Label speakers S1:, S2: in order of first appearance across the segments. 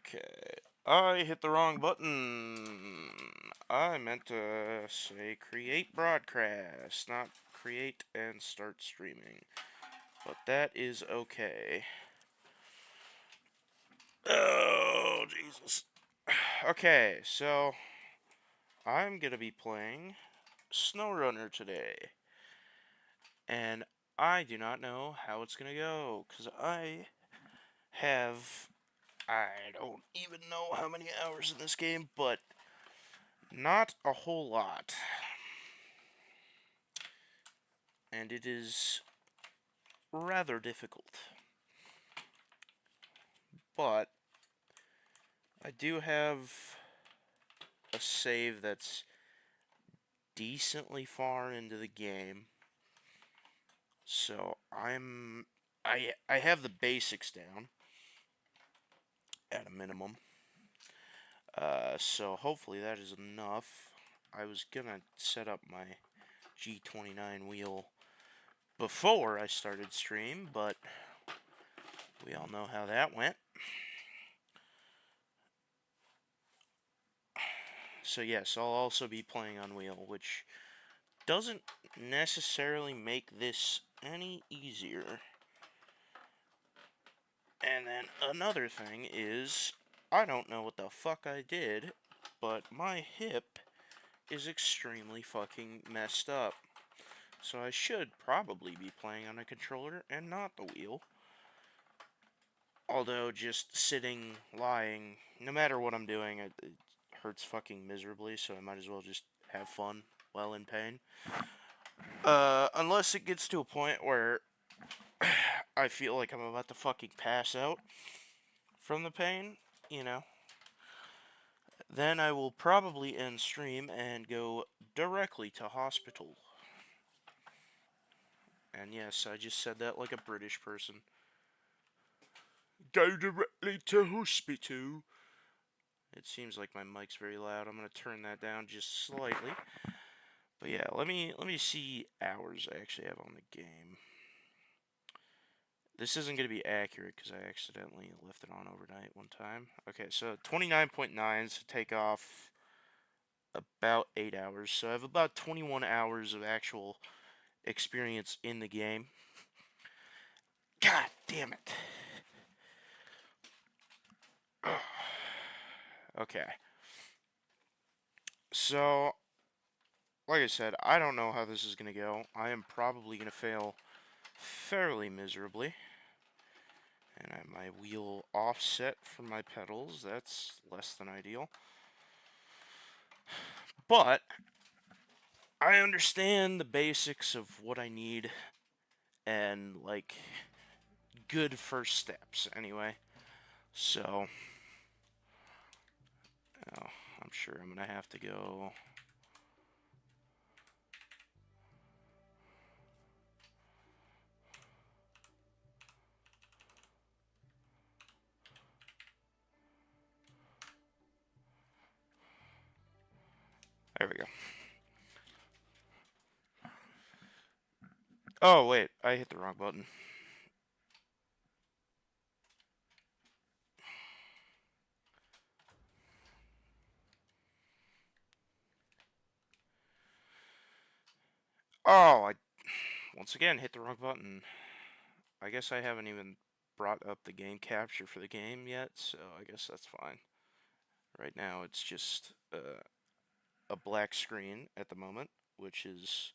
S1: Okay, I hit the wrong button. I meant to say create broadcast, not create and start streaming. But that is okay. Oh, Jesus. Okay, so I'm gonna be playing Snowrunner today. And I do not know how it's gonna go, because I don't even know how many hours in this game, but not a whole lot. And it is rather difficult. But I do have a save that's decently far into the game. So I have the basics down at a minimum. So hopefully that is enough. I was gonna set up my G29 wheel before I started stream, but we all know how that went. So yes, I'll also be playing on wheel, which doesn't necessarily make this any easier. And then another thing is, I don't know what the fuck I did, but my hip is extremely fucking messed up. So I should probably be playing on a controller and not the wheel. Although just sitting, lying, no matter what I'm doing, it hurts fucking miserably, so I might as well just have fun while in pain. Unless it gets to a point where I feel like I'm about to fucking pass out from the pain, you know. Then I will probably end stream and go directly to hospital. And yes, I just said that like a British person. Go directly to hospital. It seems like my mic's very loud. I'm gonna turn that down just slightly. But yeah, let me see hours I actually have on the game. This isn't going to be accurate because I accidentally left it on overnight one time. Okay, so 29.9, so take off about 8 hours. So I have about 21 hours of actual experience in the game. God damn it. Okay. So, like I said, I don't know how this is going to go. I am probably going to fail fairly miserably. And I have my wheel offset from my pedals. That's less than ideal. But I understand the basics of what I need and, like, good first steps anyway. So, I'm sure I'm going to have to go. There we go. Oh, wait, I hit the wrong button. Oh, I once again hit the wrong button. I guess I haven't even brought up the game capture for the game yet, so I guess that's fine. Right now it's just a black screen at the moment, which is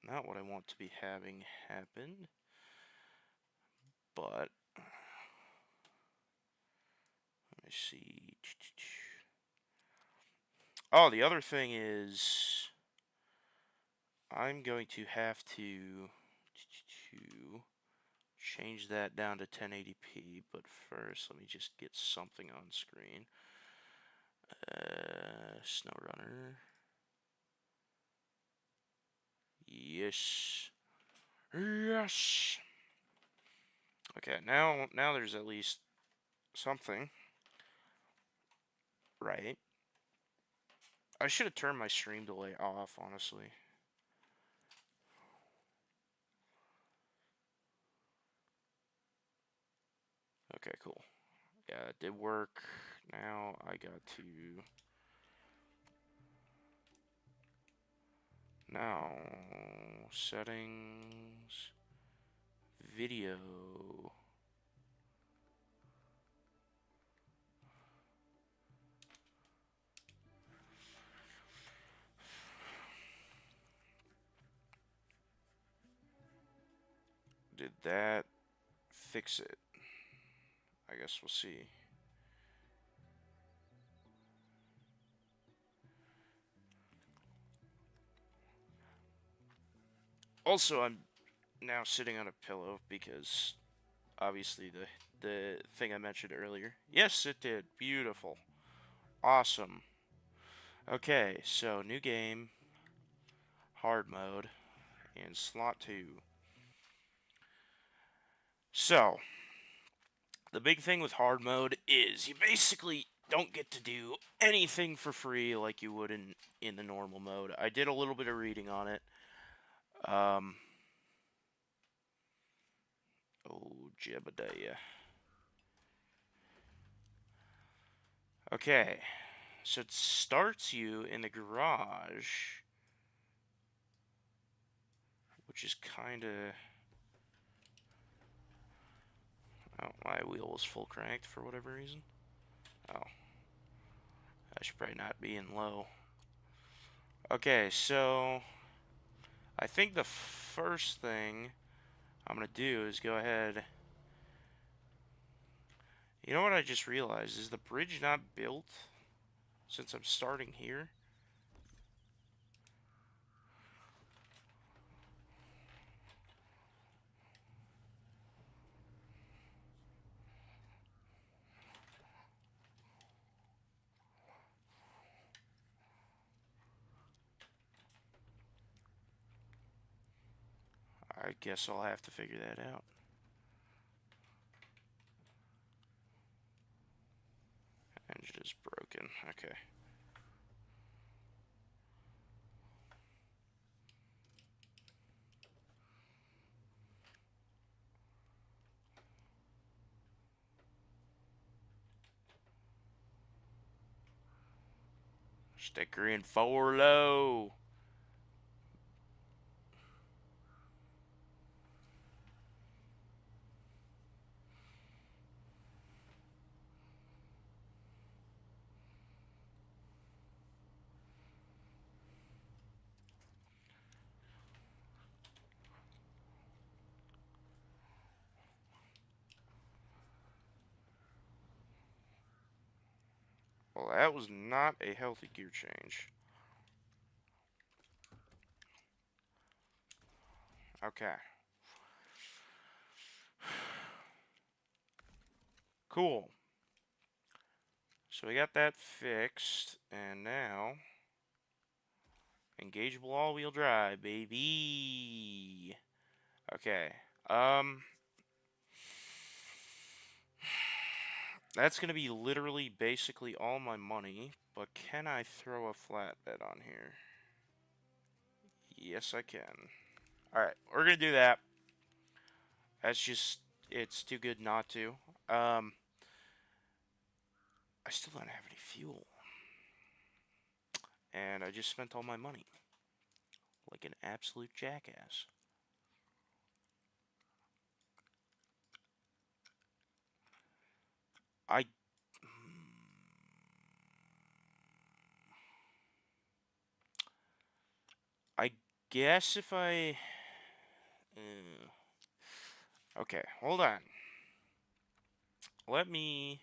S1: not what I want to be having happen. But let me see. Oh, the other thing is I'm going to have to change that down to 1080p, but first let me just get something on screen. Snowrunner. Yes. Yes. Okay, now there's at least something. Right. I should have turned my stream delay off, honestly. Okay, cool. Yeah, it did work. Now I got to... Now, settings, video. Did that fix it? I guess we'll see. Also, I'm now sitting on a pillow because obviously the thing I mentioned earlier. Yes, it did. Beautiful. Awesome. Okay, so new game, hard mode, and slot 2. So, the big thing with hard mode is you basically don't get to do anything for free like you would in the normal mode. I did a little bit of reading on it. Um, oh, Jebediah. Okay, so it starts you in the garage, which is kind of... Oh, my wheel was full cranked for whatever reason. Oh, I should probably not be in low. Okay, so I think the first thing I'm going to do is go ahead... You know what I just realized? Is the bridge not built since I'm starting here? I guess I'll have to figure that out. Engine is broken. Okay. Sticker in 4 low. Well, that was not a healthy gear change. Okay. Cool. So we got that fixed, and now engageable all-wheel drive, baby. Okay. Um, that's gonna be literally basically all my money, but can I throw a flatbed on here? Yes, I can. Alright, we're gonna do that. That's just, it's too good not to. I still don't have any fuel. And I just spent all my money. Like an absolute jackass. I... I guess if I... okay, hold on. Let me...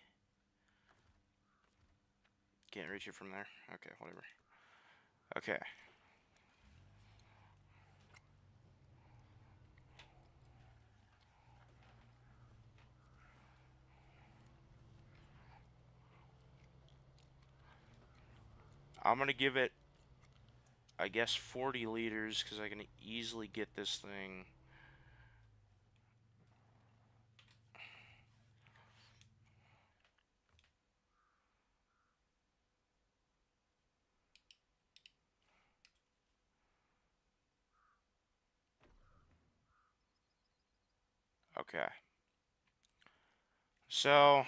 S1: Can't reach it from there. Okay, whatever. Okay. I'm gonna give it, I guess, 40 liters, because I can easily get this thing... Okay. So...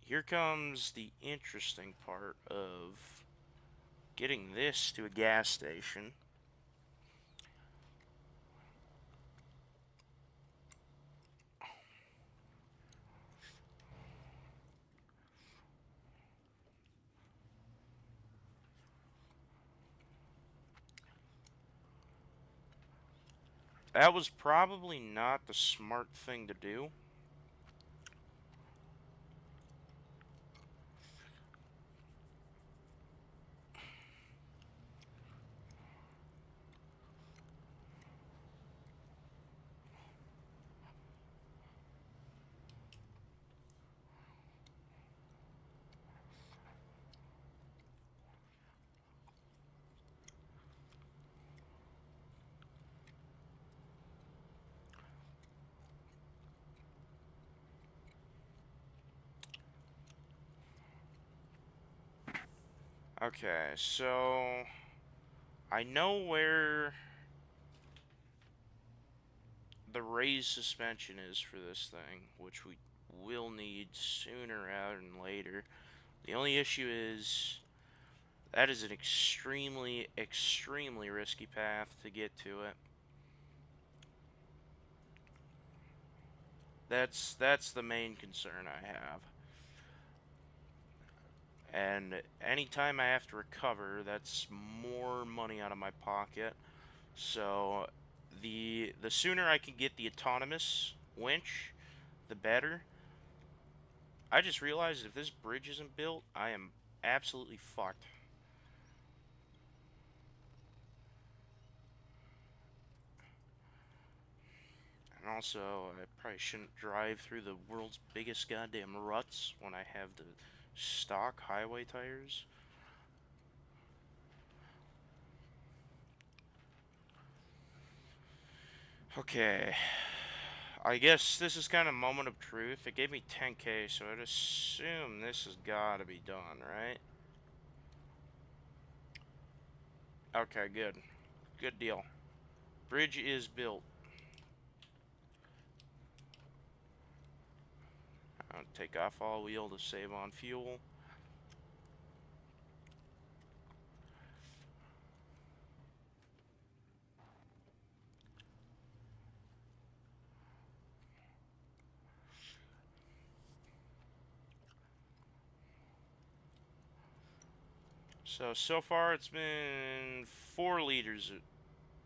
S1: here comes the interesting part of getting this to a gas station. That was probably not the smart thing to do. Okay, so I know where the raised suspension is for this thing, which we will need sooner rather than later. The only issue is that is an extremely, extremely risky path to get to it. That's the main concern I have. And anytime I have to recover, that's more money out of my pocket. So the sooner I can get the autonomous winch, the better. I just realized if this bridge isn't built, I am absolutely fucked. And also, I probably shouldn't drive through the world's biggest goddamn ruts when I have the stock highway tires. Okay. I guess this is kind of moment of truth. It gave me 10k, so I'd assume this has got to be done, right? Okay, good. Good deal. Bridge is built. I'll take off all wheel to save on fuel. So far it's been 4 liters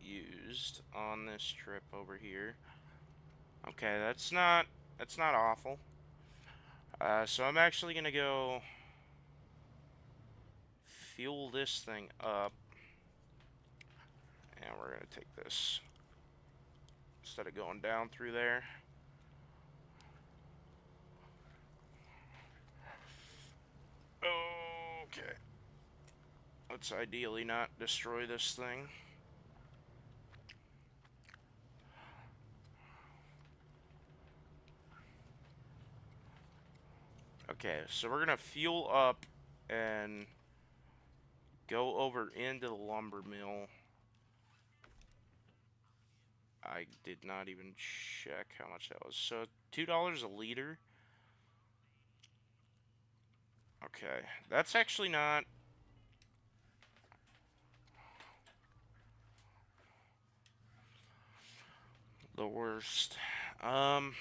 S1: used on this trip over here. Okay, that's not awful. So I'm actually gonna go fuel this thing up, and we're gonna take this instead of going down through there. Okay, let's ideally not destroy this thing. Okay, so we're gonna fuel up and go over into the lumber mill. I did not even check how much that was. So $2 a liter. Okay, that's actually not the worst. Um,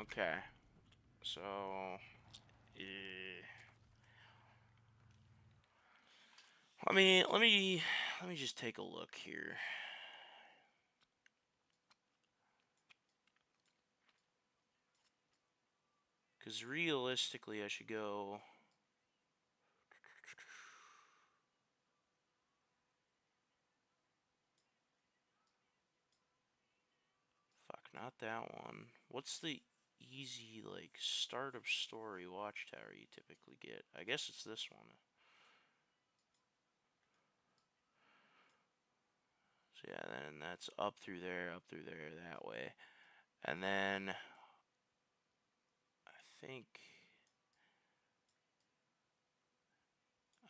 S1: okay, so eh, let me just take a look here. Because realistically, I should go. Fuck, not that one. What's the easy, like, start of story watchtower you typically get? I guess it's this one. So yeah, then that's up through there, that way. And then think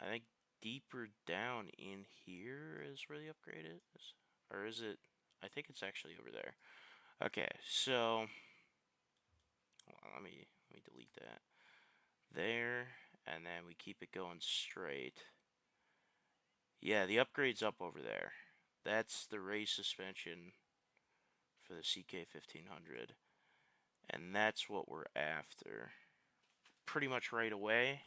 S1: I think deeper down in here is where the upgrade is. Or is it? I think it's actually over there. Okay, so Hold on, let me delete that. There, and then we keep it going straight. Yeah, the upgrade's up over there. That's the race suspension for the CK 1500, and that's what we're after. Pretty much right away.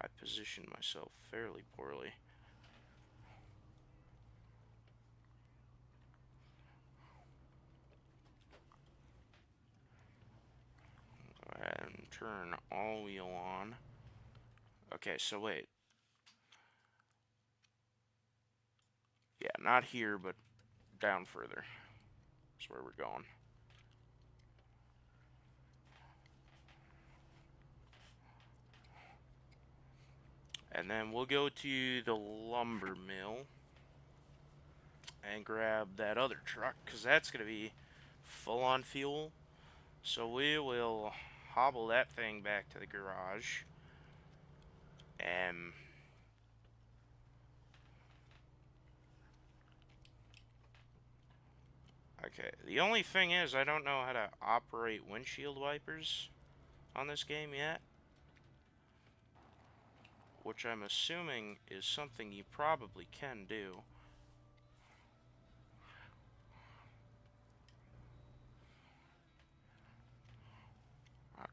S1: I positioned myself fairly poorly. And turn all wheel on. Okay, so wait. Yeah, not here, but down further. That's where we're going. And then we'll go to the lumber mill and grab that other truck, because that's going to be full on fuel. So we will hobble that thing back to the garage. And okay, the only thing is I don't know how to operate windshield wipers on this game yet, which I'm assuming is something you probably can do.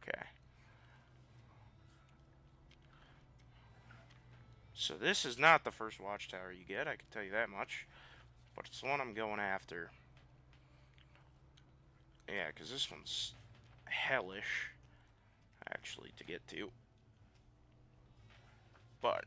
S1: Okay. So this is not the first watchtower you get, I can tell you that much. But it's the one I'm going after. Yeah, because this one's hellish, actually, to get to. But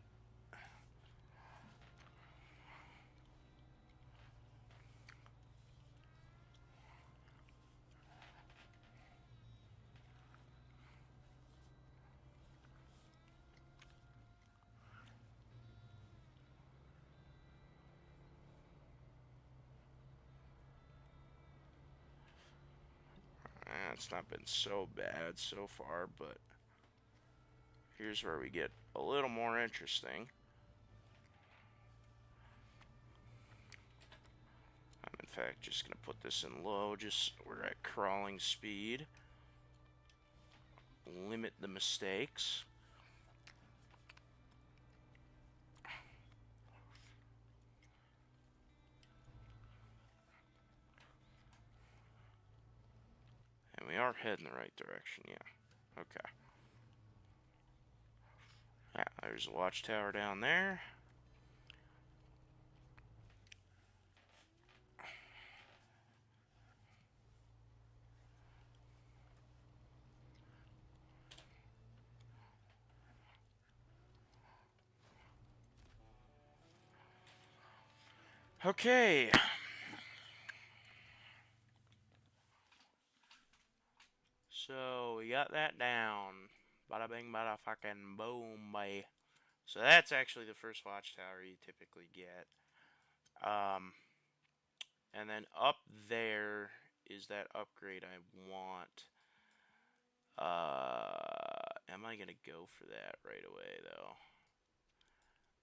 S1: it's not been so bad so far, but here's where we get a little more interesting. I'm in fact just going to put this in low, just we're at crawling speed. Limit the mistakes. And we are heading the right direction, yeah. Okay. Yeah, there's a watchtower down there. Okay. So we got that down. Bada bing, bada fucking boom, boy. So that's actually the first watchtower you typically get. And then up there is that upgrade I want. Am I gonna go for that right away though?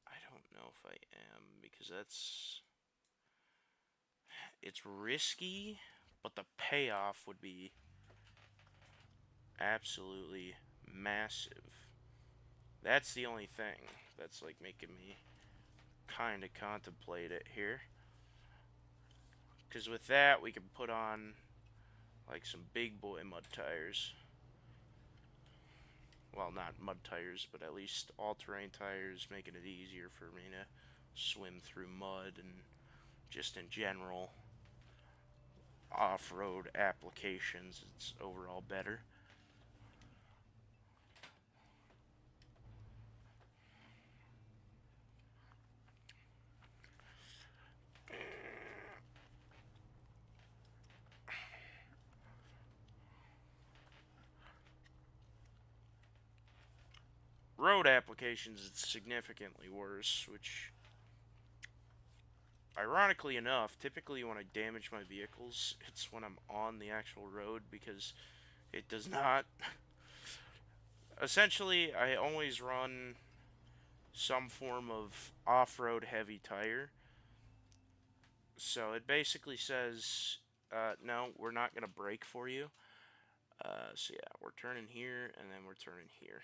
S1: I don't know if I am, because it's risky, but the payoff would be absolutely massive. That's the only thing that's like making me kind of contemplate it here. Because with that, we can put on like some big boy mud tires. Well, not mud tires, but at least all-terrain tires, making it easier for me to swim through mud and just in general off-road applications. It's overall better. Road applications, it's significantly worse, which, ironically enough, typically when I damage my vehicles, it's when I'm on the actual road, because it does not. Essentially, I always run some form of off-road heavy tire, So it basically says, no, we're not going to brake for you. So yeah, we're turning here, and then we're turning here.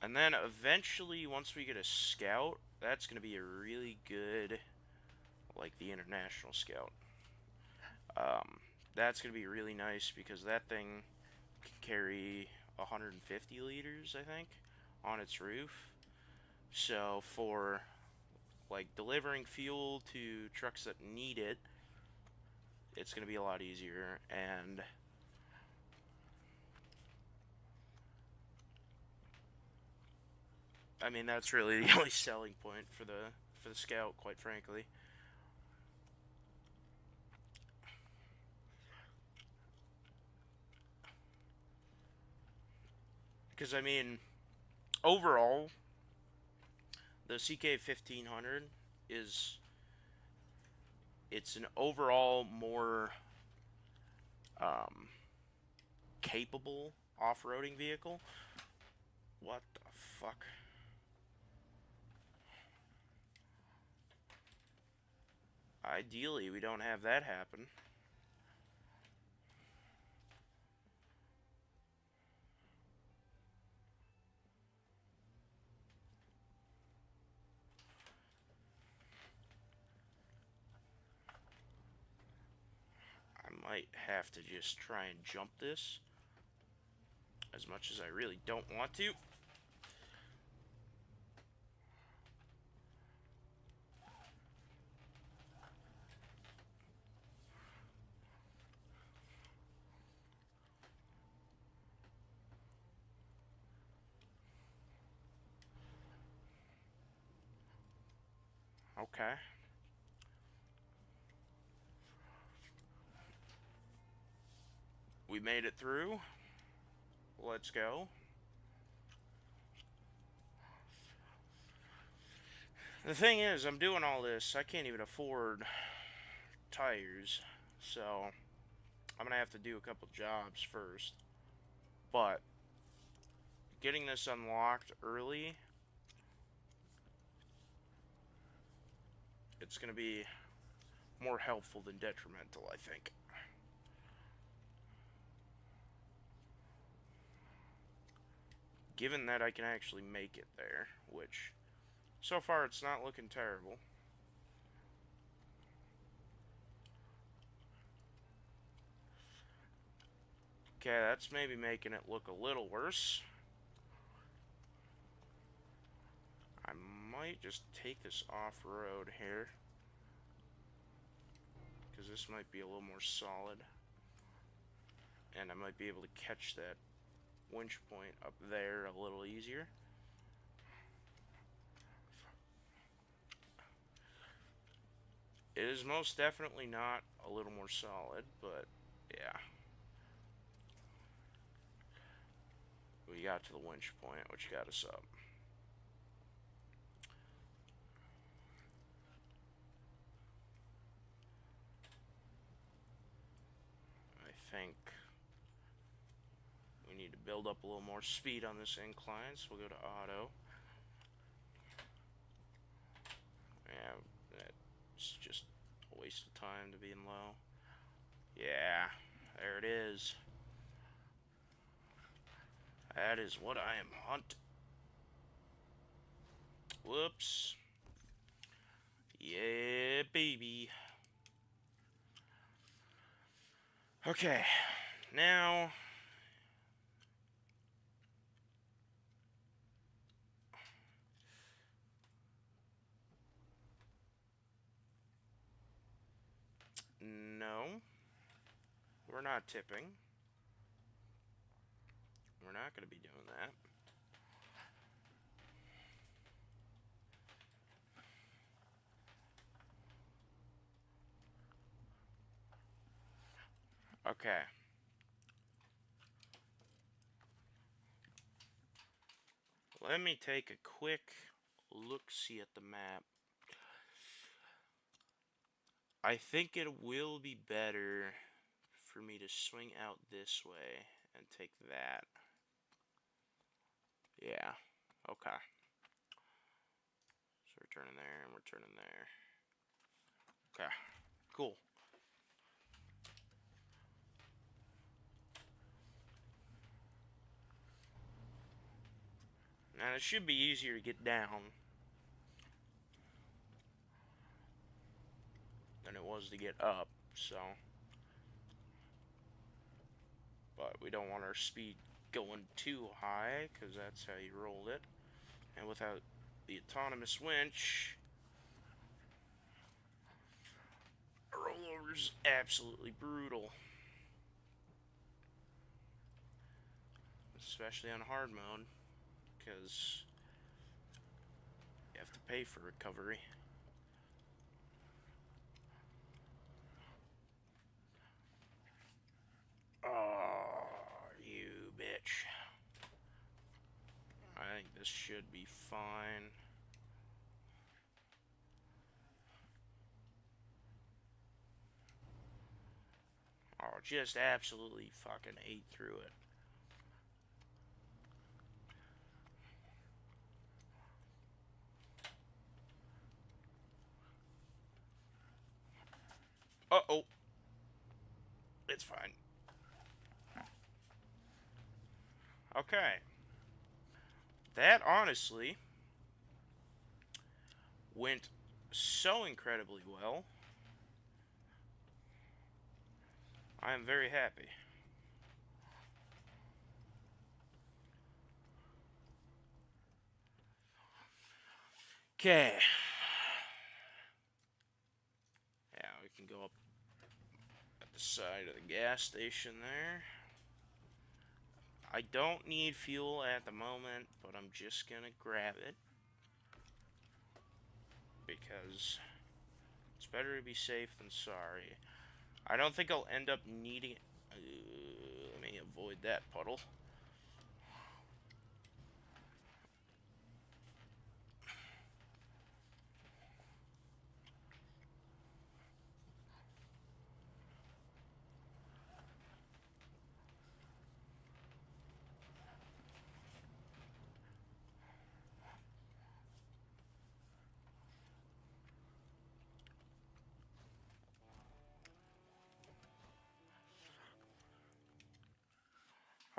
S1: And then eventually, once we get a scout, that's going to be a really good, like the international scout. That's going to be really nice because that thing can carry 150 liters, I think, on its roof. So for like delivering fuel to trucks that need it, it's going to be a lot easier. And I mean, that's really the only selling point for the Scout, quite frankly. Because I mean, overall, the CK 1500 is it's an overall more um, capable off-roading vehicle. What the fuck? Ideally, we don't have that happen. I might have to just try and jump this as much as I really don't want to. Okay. We made it through. Let's go. The thing is, I'm doing all this. I can't even afford tires. So, I'm going to have to do a couple jobs first. But, getting this unlocked early, it's going to be more helpful than detrimental, I think. Given that I can actually make it there, which, so far, it's not looking terrible. Okay, that's maybe making it look a little worse. I might just take this off-road here, because this might be a little more solid. And I might be able to catch that winch point up there a little easier. It is most definitely not a little more solid, but yeah. We got to the winch point, which got us up. I think we need to build up a little more speed on this incline, so we'll go to auto. Yeah, that's just a waste of time to be in low. Yeah, there it is. That is what I am hunting. Whoops. Yeah, baby. Okay, now no, we're not tipping. We're not going to be doing that. Okay. let me take a quick look-see at the map. I think it will be better for me to swing out this way and take that. Yeah, okay. So we're turning there and we're turning there. Okay, cool. Now it should be easier to get down than it was to get up, so. But we don't want our speed going too high, because that's how you roll it. And without the autonomous winch, a rollover's absolutely brutal. Especially on hard mode, because you have to pay for recovery. Oh, you bitch. I think this should be fine. Oh, just absolutely fucking ate through it. Uh-oh. It's fine. Okay. That, honestly, went so incredibly well. I am very happy. Okay. Yeah, we can go up at the side of the gas station there. I don't need fuel at the moment, but I'm just gonna grab it. Because it's better to be safe than sorry. I don't think I'll end up needing it. Let me avoid that puddle.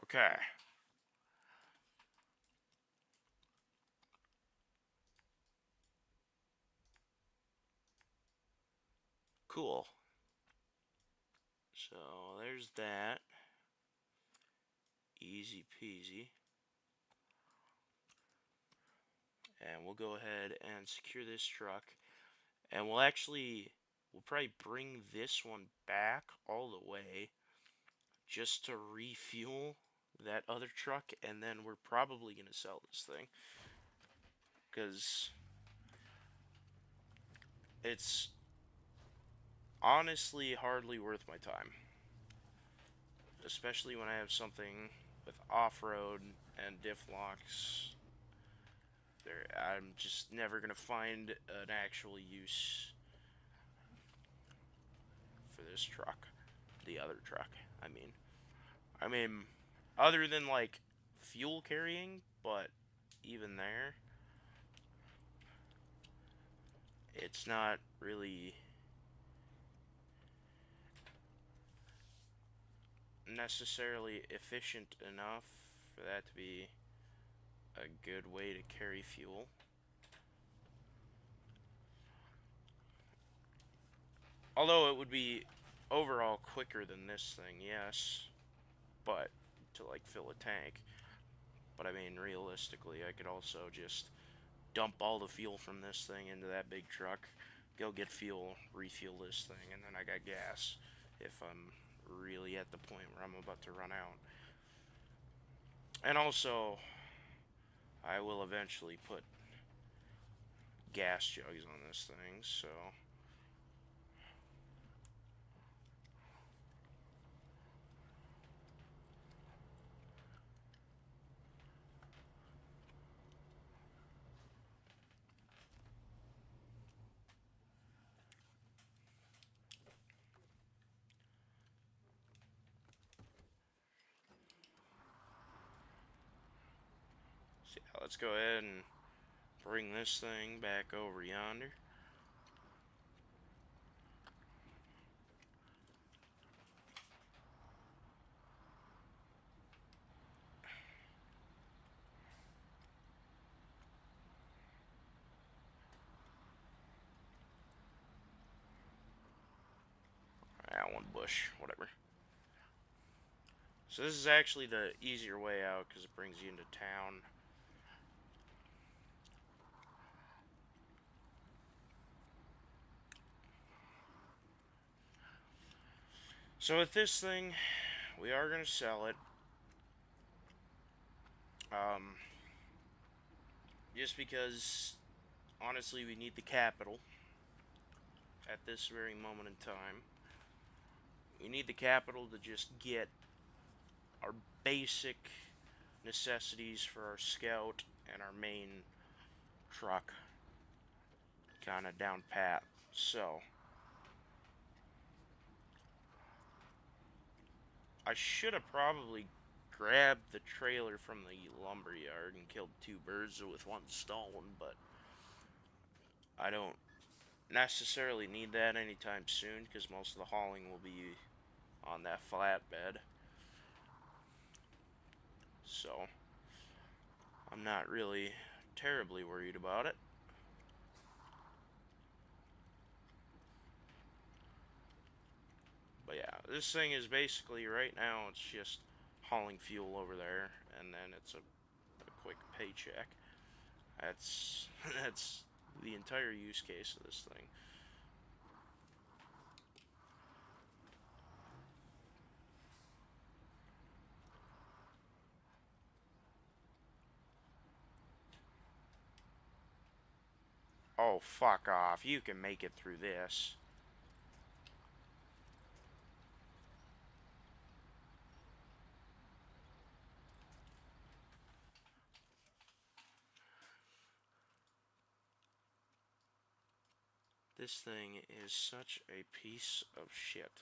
S1: Okay. Cool. So there's that. Easy peasy. And we'll go ahead and secure this truck. And we'll probably bring this one back all the way just to refuel that other truck. And then we're probably going to sell this thing. Because it's honestly hardly worth my time. Especially when I have something with off-road and diff locks. I'm just never gonna find an actual use for this truck. The other truck, I mean, other than like fuel carrying, but even there, it's not really necessarily efficient enough for that to be a good way to carry fuel. Although it would be overall quicker than this thing, yes, but to like fill a tank. But I mean, realistically, I could also just dump all the fuel from this thing into that big truck, go get fuel, refuel this thing, and then I got gas if I'm really at the point where I'm about to run out. And also, I will eventually put gas jugs on this thing, so So yeah, let's go ahead and bring this thing back over yonder. Ah, one bush, whatever. So this is actually the easier way out because it brings you into town. So with this thing, we are going to sell it. Um, just because, honestly, we need the capital at this very moment in time. We need the capital to just get our basic necessities for our scout and our main truck kind of down pat. So, I should have probably grabbed the trailer from the lumber yard and killed two birds with one stone, but I don't necessarily need that anytime soon because most of the hauling will be on that flatbed. So, I'm not really terribly worried about it. But yeah, this thing is basically right now it's just hauling fuel over there, and then it's a quick paycheck. That's that's the entire use case of this thing. Oh, fuck off. You can make it through this. This thing is such a piece of shit.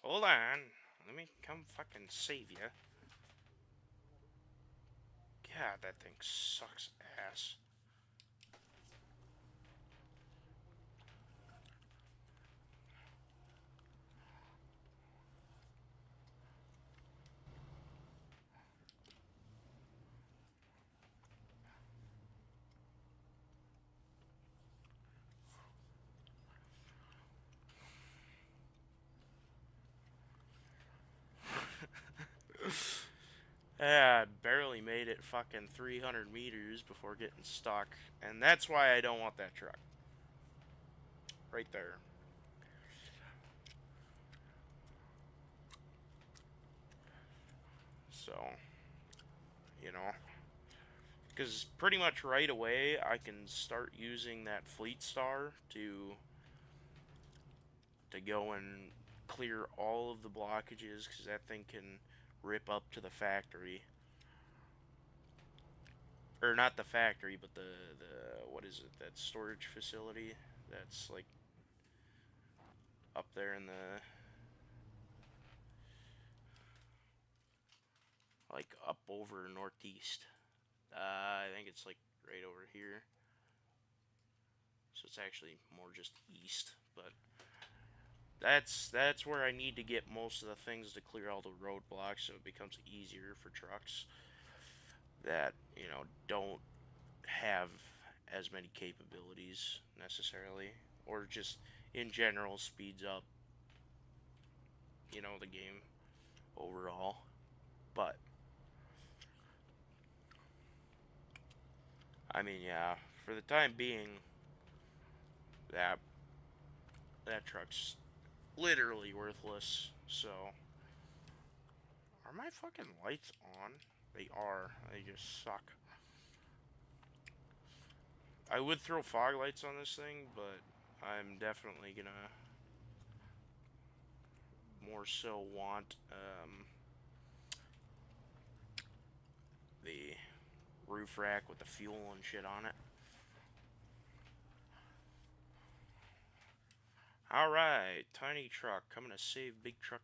S1: Hold on. Let me come fucking save you. God, that thing sucks ass. Yeah, I barely made it fucking 300 meters before getting stuck. And that's why I don't want that truck. Right there. So, you know. Because pretty much right away, I can start using that Fleet Star to go and clear all of the blockages. Because that thing can rip up to the factory. Or not the factory, but the what is it? That storage facility that's like up there in the like up over northeast. I think it's like right over here. So it's actually more just east, but that's where I need to get most of the things to clear all the roadblocks so it becomes easier for trucks that, don't have as many capabilities necessarily or just in general speeds up, the game overall. But I mean, yeah, for the time being, that that truck's literally worthless. So, are my fucking lights on? They are. They just suck. I would throw fog lights on this thing, but I'm definitely gonna more so want the roof rack with the fuel and shit on it. Alright, tiny truck coming to save big truck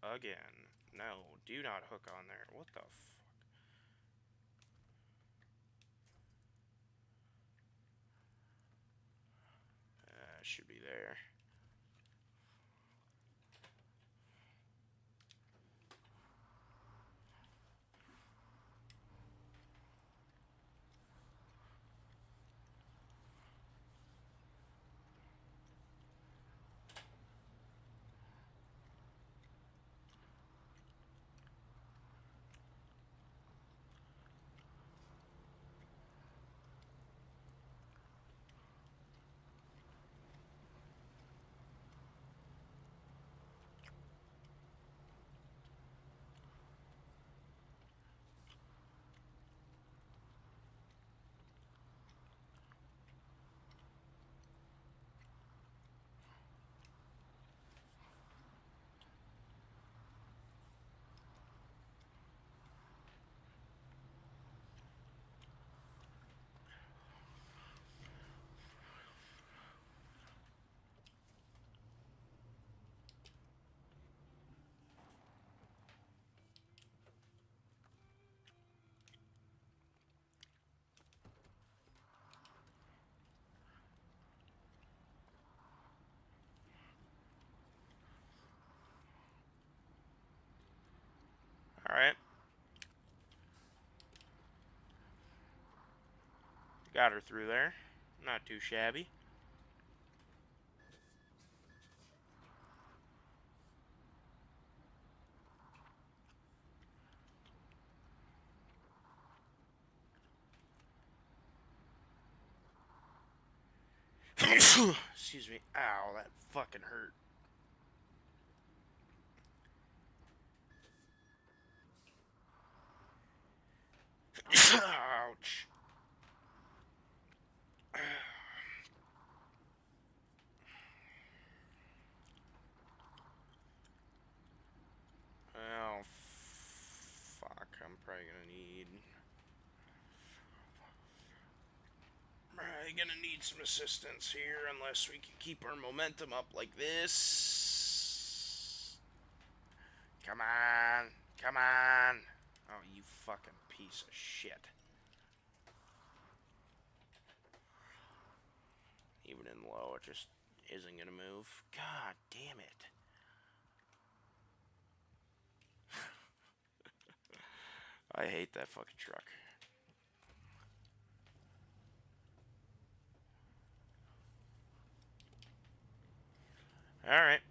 S1: again. No, do not hook on there. What the fuck? Should be there. Alright. Got her through there. Not too shabby. Excuse me. Ow, that fucking hurt. Ouch. Oh, fuck. I'm probably gonna need some assistance here unless we can keep our momentum up like this. Come on. Come on. Oh, you fucking piece of shit. Even in low, it just isn't gonna move. God damn it. I hate that fucking truck. Alright.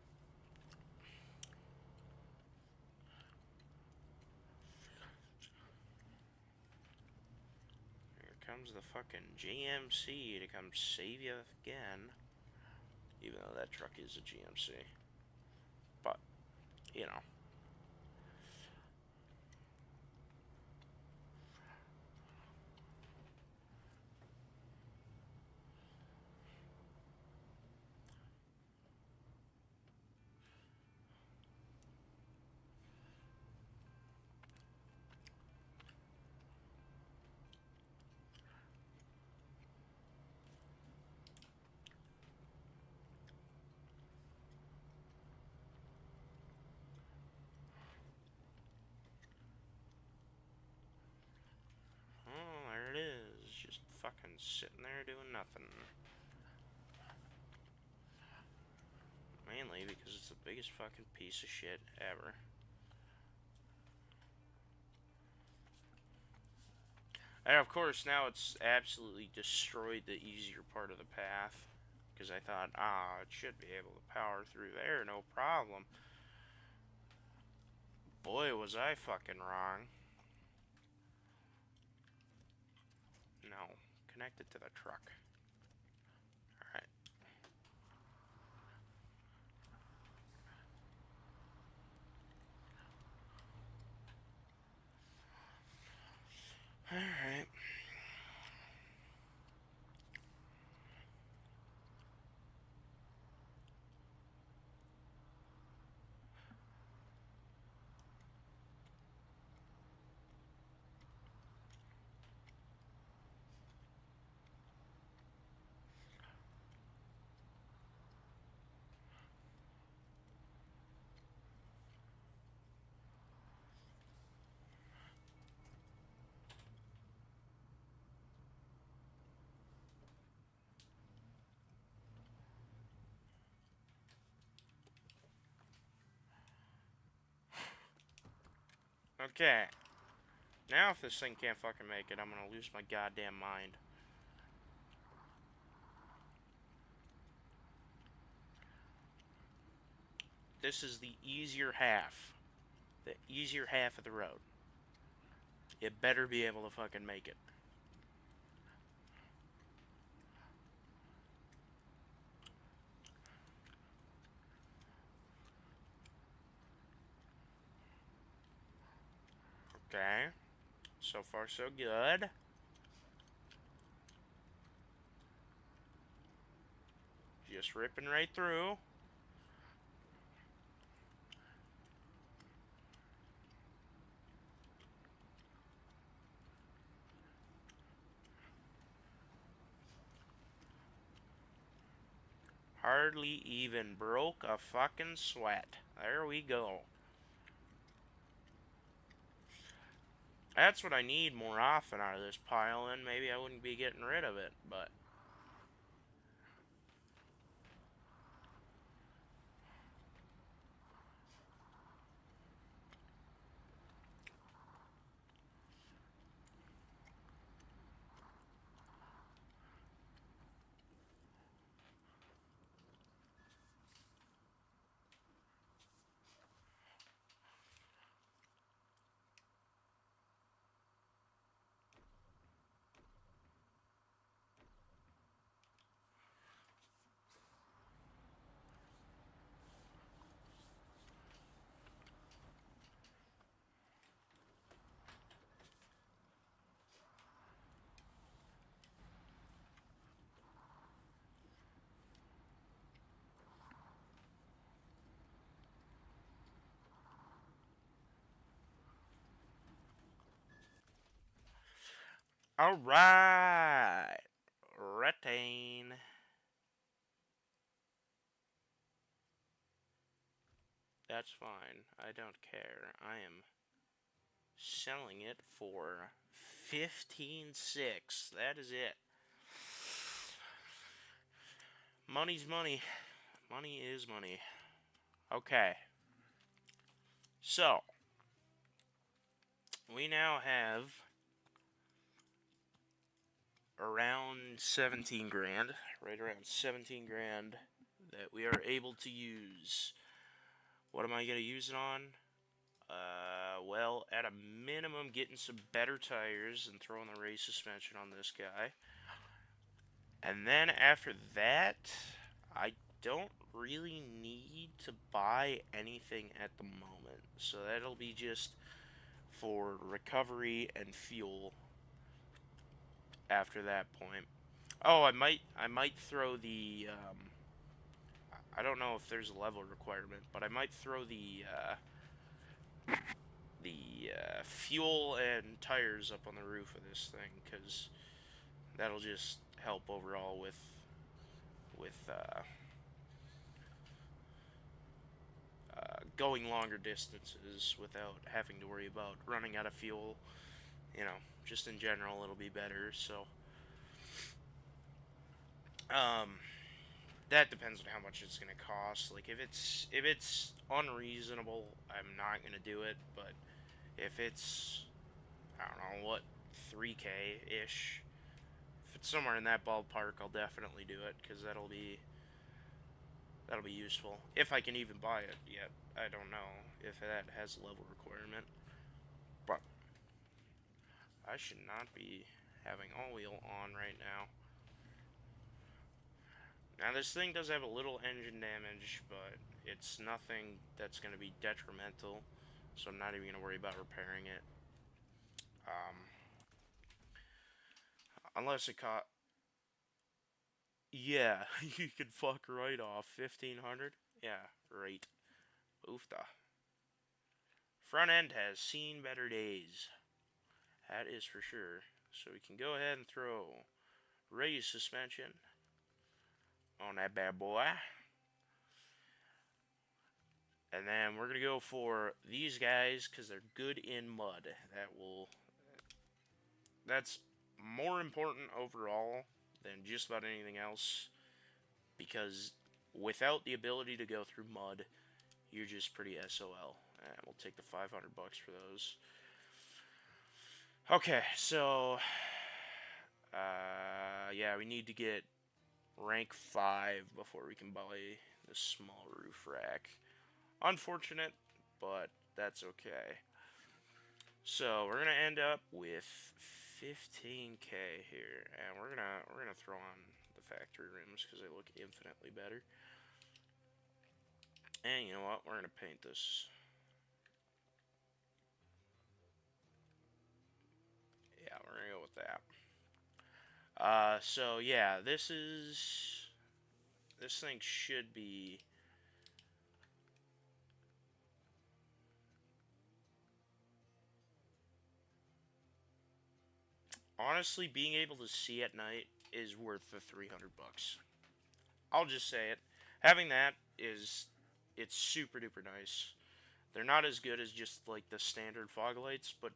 S1: Here comes the fucking GMC to come save you again. Even though that truck is a GMC. But, you know. Oh, there it is. Just fucking sitting there doing nothing. Mainly because it's the biggest fucking piece of shit ever. And of course, now it's absolutely destroyed the easier part of the path. Because I thought, it should be able to power through there, no problem. Boy, was I fucking wrong. No, connect it to the truck. Alright. Alright. Okay. Now if this thing can't fucking make it, I'm gonna lose my goddamn mind. This is the easier half. The easier half of the road. It better be able to fucking make it. Okay. So far, so good. Just ripping right through. Hardly even broke a fucking sweat. There we go. That's what I need more often out of this pile, and maybe I wouldn't be getting rid of it, but... Alright! Retain. That's fine. I don't care. I am selling it for 15.6. That is it. Money's money. Money is money. Okay. So, we now have around 17 grand. Right around 17 grand that we are able to use. What am I going to use it on? Well, at a minimum, getting some better tires and throwing the race suspension on this guy. And then after that, I don't really need to buy anything at the moment. So that'll be just for recovery and fuel after that point. Oh, I might throw the I don't know if there's a level requirement, but I might throw the fuel and tires up on the roof of this thing, because that'll just help overall with going longer distances without having to worry about running out of fuel. You know, just in general, it'll be better. So, um, that depends on how much it's gonna cost. Like if it's unreasonable, I'm not gonna do it. But if it's, I don't know what, 3K ish, if it's somewhere in that ballpark, I'll definitely do it, because that'll be useful. If I can even buy it yet, I don't know if that has a level requirement. But I should not be having all wheel on right now. Now this thing does have a little engine damage, but it's nothing that's going to be detrimental, so I'm not even going to worry about repairing it. Unless it caught... Yeah, you could fuck right off. 1500? Yeah, right. Oofda. Front end has seen better days. That is for sure. So we can go ahead and throw raised suspension on that bad boy. And then we're going to go for these guys because they're good in mud. That's more important overall than just about anything else, because without the ability to go through mud, you're just pretty SOL. And we'll take the 500 bucks for those. Okay, so yeah, we need to get rank 5 before we can buy the small roof rack. Unfortunate, but that's okay. So we're gonna end up with 15k here, and we're gonna throw on the factory rims because they look infinitely better. And you know what? We're gonna paint this. Yeah, we're gonna go with that. So yeah, this thing should be. Honestly, being able to see at night is worth the 300 bucks. I'll just say it. Having that it's super duper nice. They're not as good as just like the standard fog lights, but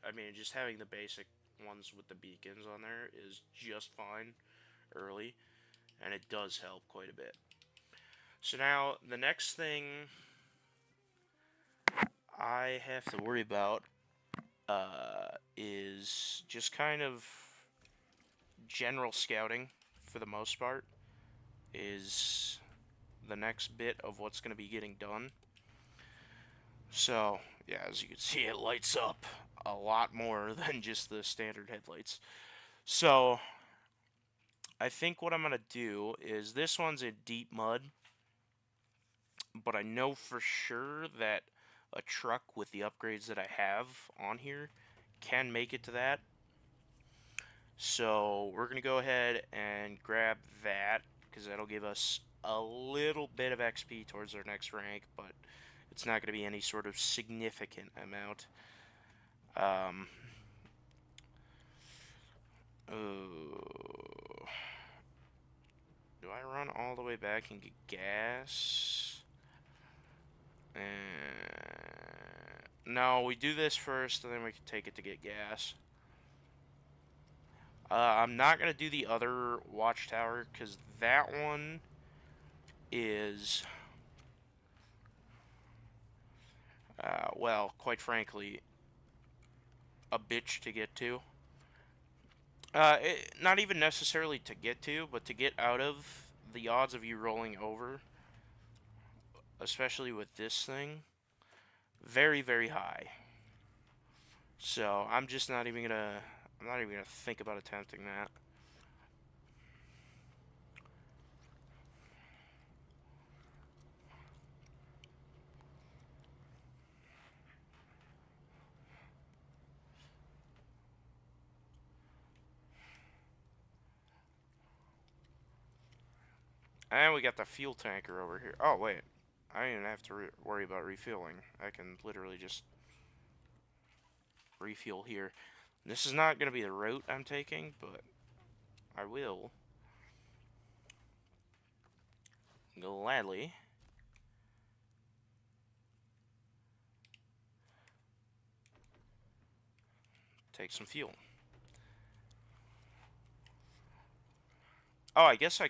S1: I mean, just having the basic ones with the beacons on there is just fine early, and it does help quite a bit. So now the next thing I have to worry about is just kind of general scouting for the most part. Is the next bit of what's going to be getting done. So, yeah, as you can see, it lights up a lot more than just the standard headlights. So, I think what I'm going to do is this one's in deep mud, but I know for sure that a truck with the upgrades that I have on here can make it to that. So, we're going to go ahead and grab that because that'll give us a little bit of XP towards our next rank, but it's not going to be any sort of significant amount. Oh, do I run all the way back and get gas? No, we do this first, and then we can take it to get gas. I'm not going to do the other watchtower, because that one is, well, quite frankly, a bitch to get to. Not even necessarily to get to, but to get out of, the odds of you rolling over, especially with this thing, very, very high. So I'm just not even gonna, I'm not even gonna think about attempting that. And we got the fuel tanker over here. Oh wait, I don't even have to worry about refueling. I can literally just refuel here. This is not gonna be the route I'm taking, but I will gladly take some fuel. Oh, I guess I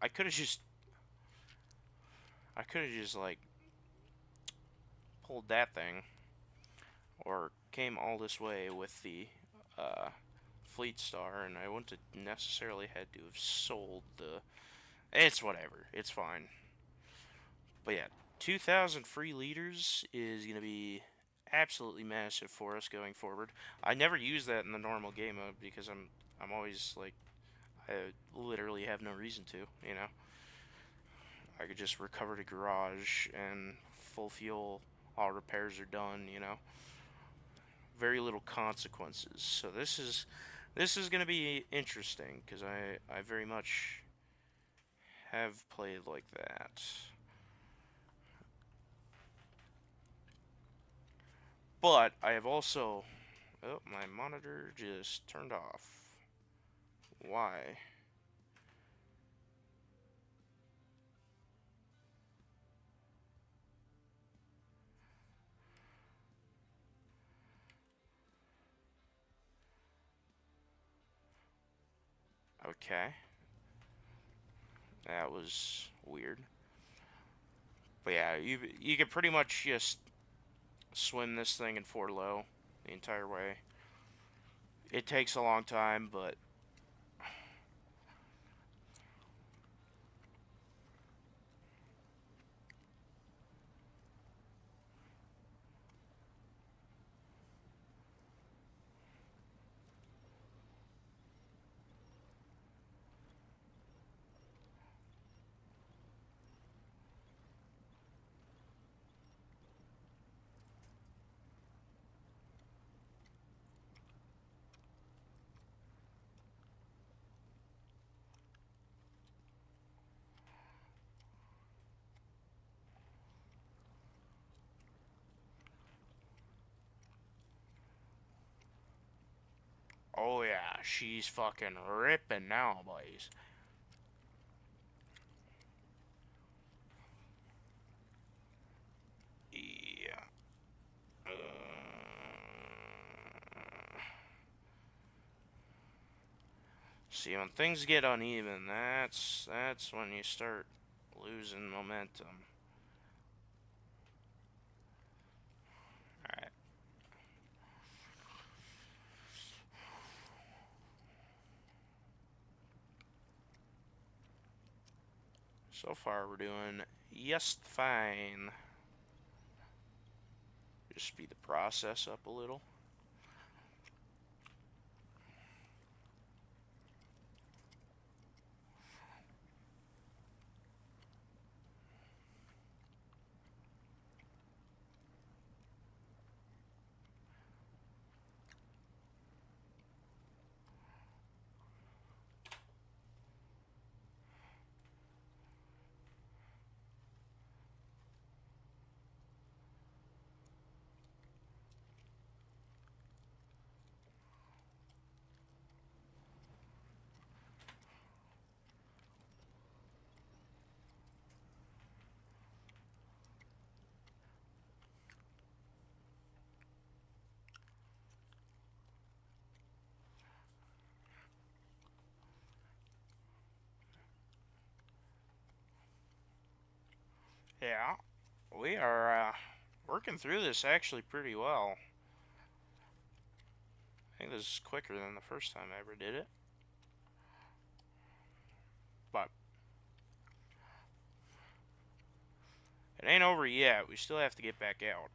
S1: could have just, like pulled that thing, or came all this way with the Fleet Star, and I wouldn't have necessarily had to have sold the. It's whatever. It's fine. But yeah, 2,000 free liters is going to be absolutely massive for us going forward. I never use that in the normal game mode because I'm always like, I literally have no reason to, you know. I could just recover the garage and full fuel, all repairs are done, you know. Very little consequences. So this is going to be interesting because I very much have played like that. But I have also... Oh, my monitor just turned off. Why? Okay. That was weird. But yeah, you can pretty much just swim this thing in 4 low the entire way. It takes a long time, but oh yeah, she's fucking ripping now, boys. Yeah. See, when things get uneven, that's when you start losing momentum. Alright. So far, we're doing just fine. Just speed the process up a little. Yeah, we are working through this actually pretty well. I think this is quicker than the first time I ever did it. But it ain't over yet. We still have to get back out.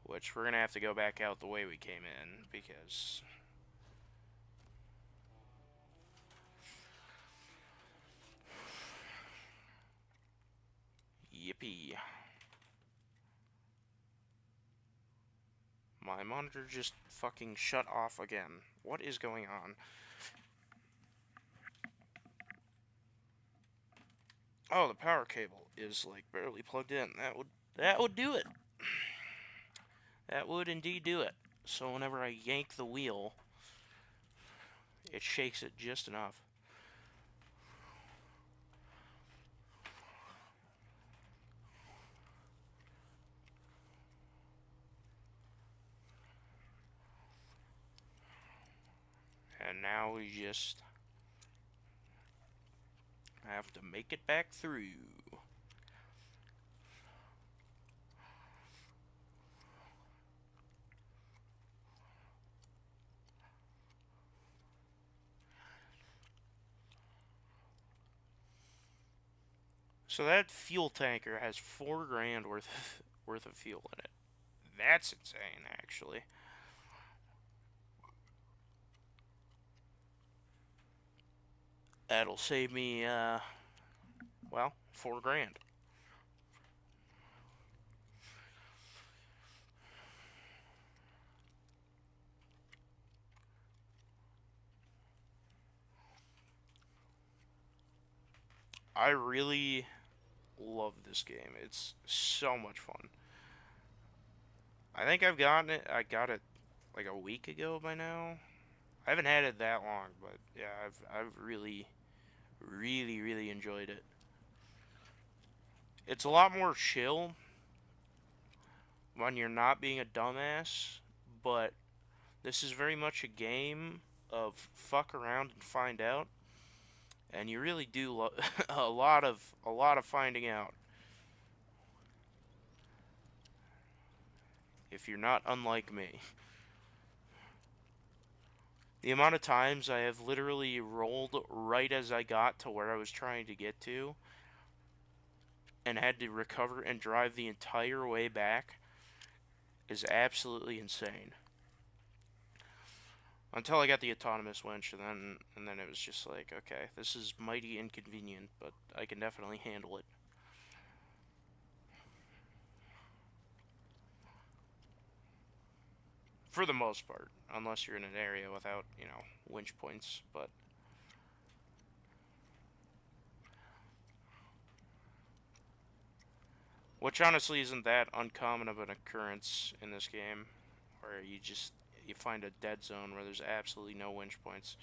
S1: Which we're going to have to go back out the way we came in because... Yippee. My monitor just fucking shut off again. What is going on? Oh, the power cable is like barely plugged in. That would do it. That would indeed do it. So whenever I yank the wheel, it shakes it just enough. And now we just have to make it back through. So that fuel tanker has $4 grand worth of fuel in it. That's insane, actually. That'll save me, well, $4 grand. I really love this game. It's so much fun. I think I've gotten it. I got it like a week ago by now. I haven't had it that long, but yeah, I've really, really, really enjoyed it. It's a lot more chill when you're not being a dumbass, but this is very much a game of fuck around and find out. And you really do a lot of finding out if you're not unlike me. The amount of times I have literally rolled right as I got to where I was trying to get to and had to recover and drive the entire way back is absolutely insane. Until I got the autonomous winch, and then it was just like, okay, this is mighty inconvenient, but I can definitely handle it. For the most part, unless you're in an area without, winch points, but which honestly isn't that uncommon of an occurrence in this game, where you find a dead zone where there's absolutely no winch points.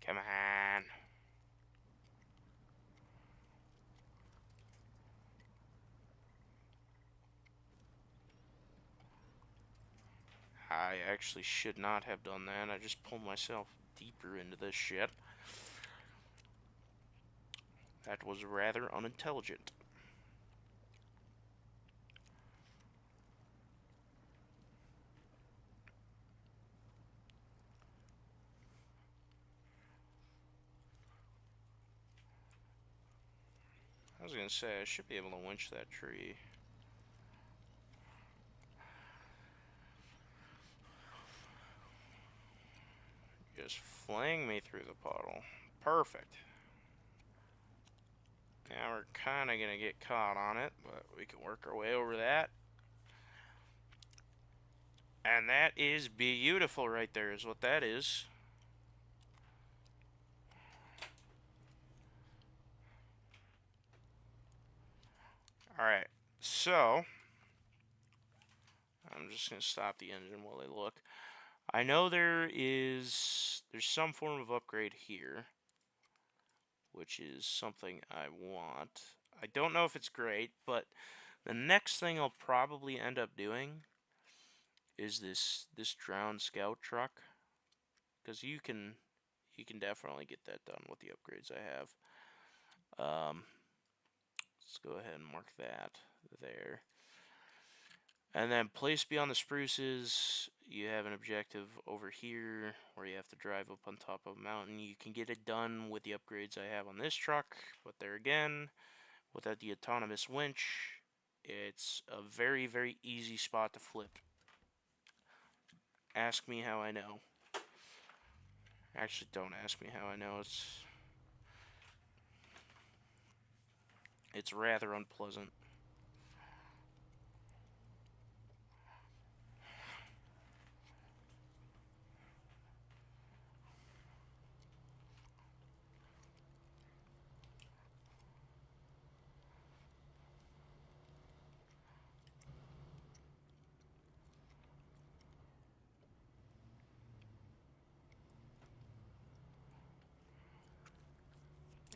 S1: Come on. I actually should not have done that. I just pulled myself deeper into this shit. That was rather unintelligent. I was gonna say, I should be able to winch that tree. Just fling me through the puddle. Perfect. Now we're kind of gonna get caught on it, but we can work our way over that. And that is beautiful right there, is what that is. Alright, so I'm just gonna stop the engine while I look. I know there's some form of upgrade here, which is something I want. I don't know if it's great, but the next thing I'll probably end up doing is this drowned scout truck, because you can definitely get that done with the upgrades I have. Let's go ahead and mark that there. And then place beyond the spruces, you have an objective over here where you have to drive up on top of a mountain. You can get it done with the upgrades I have on this truck, but there again, without the autonomous winch, it's a very, very easy spot to flip. Ask me how I know. Actually, don't ask me how I know. It's rather unpleasant.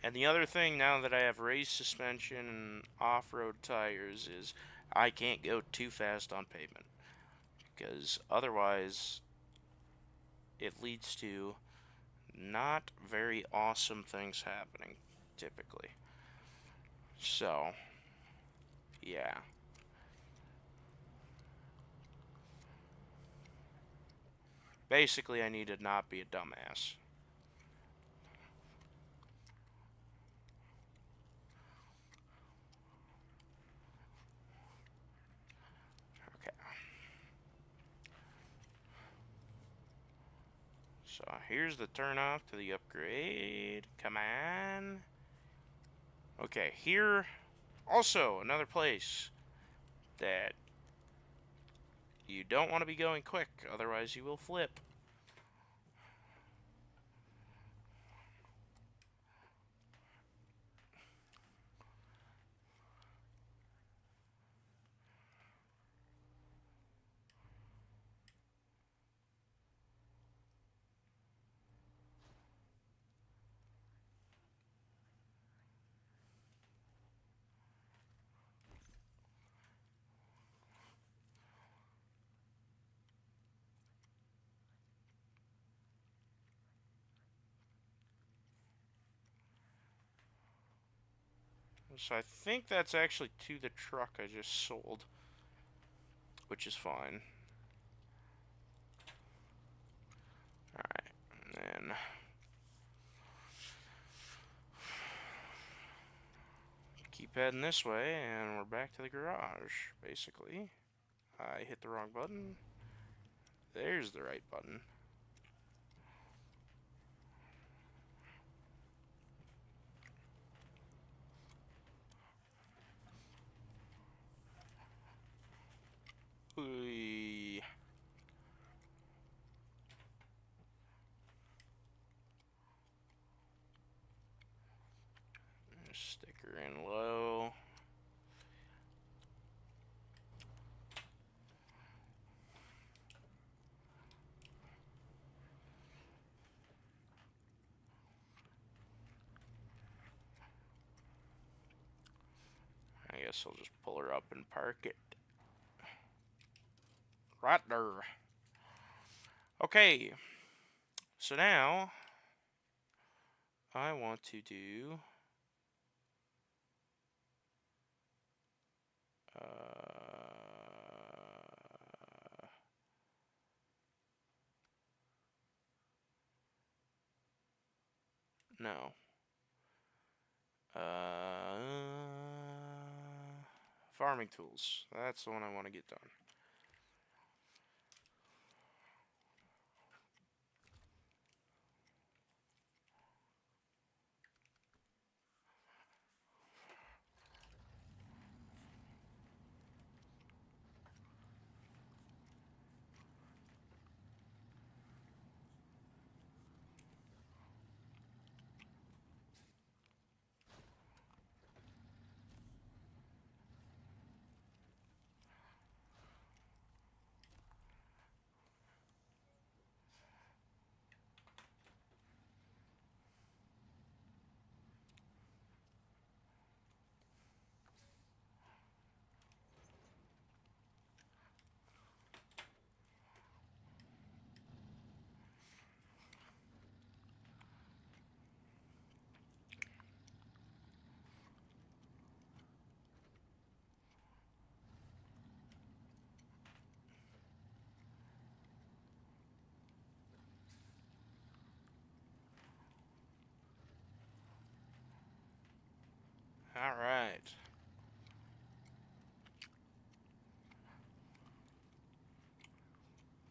S1: And the other thing, now that I have race suspension and off-road tires, is I can't go too fast on pavement, because otherwise it leads to not very awesome things happening, typically. So, yeah. Basically, I need to not be a dumbass. Okay. So, here's the turnoff to the upgrade. Come on. Okay, here, also, another place that you don't want to be going quick, otherwise you will flip. So I think that's actually to the truck I just sold, which is fine. Alright, and then keep heading this way, and we're back to the garage, basically. I hit the wrong button. There's the right button. Ooh. Stick her in low. I guess I'll just pull her up and park it. Right there. Okay. So now I want to do no. Farming tools. That's the one I want to get done. All right.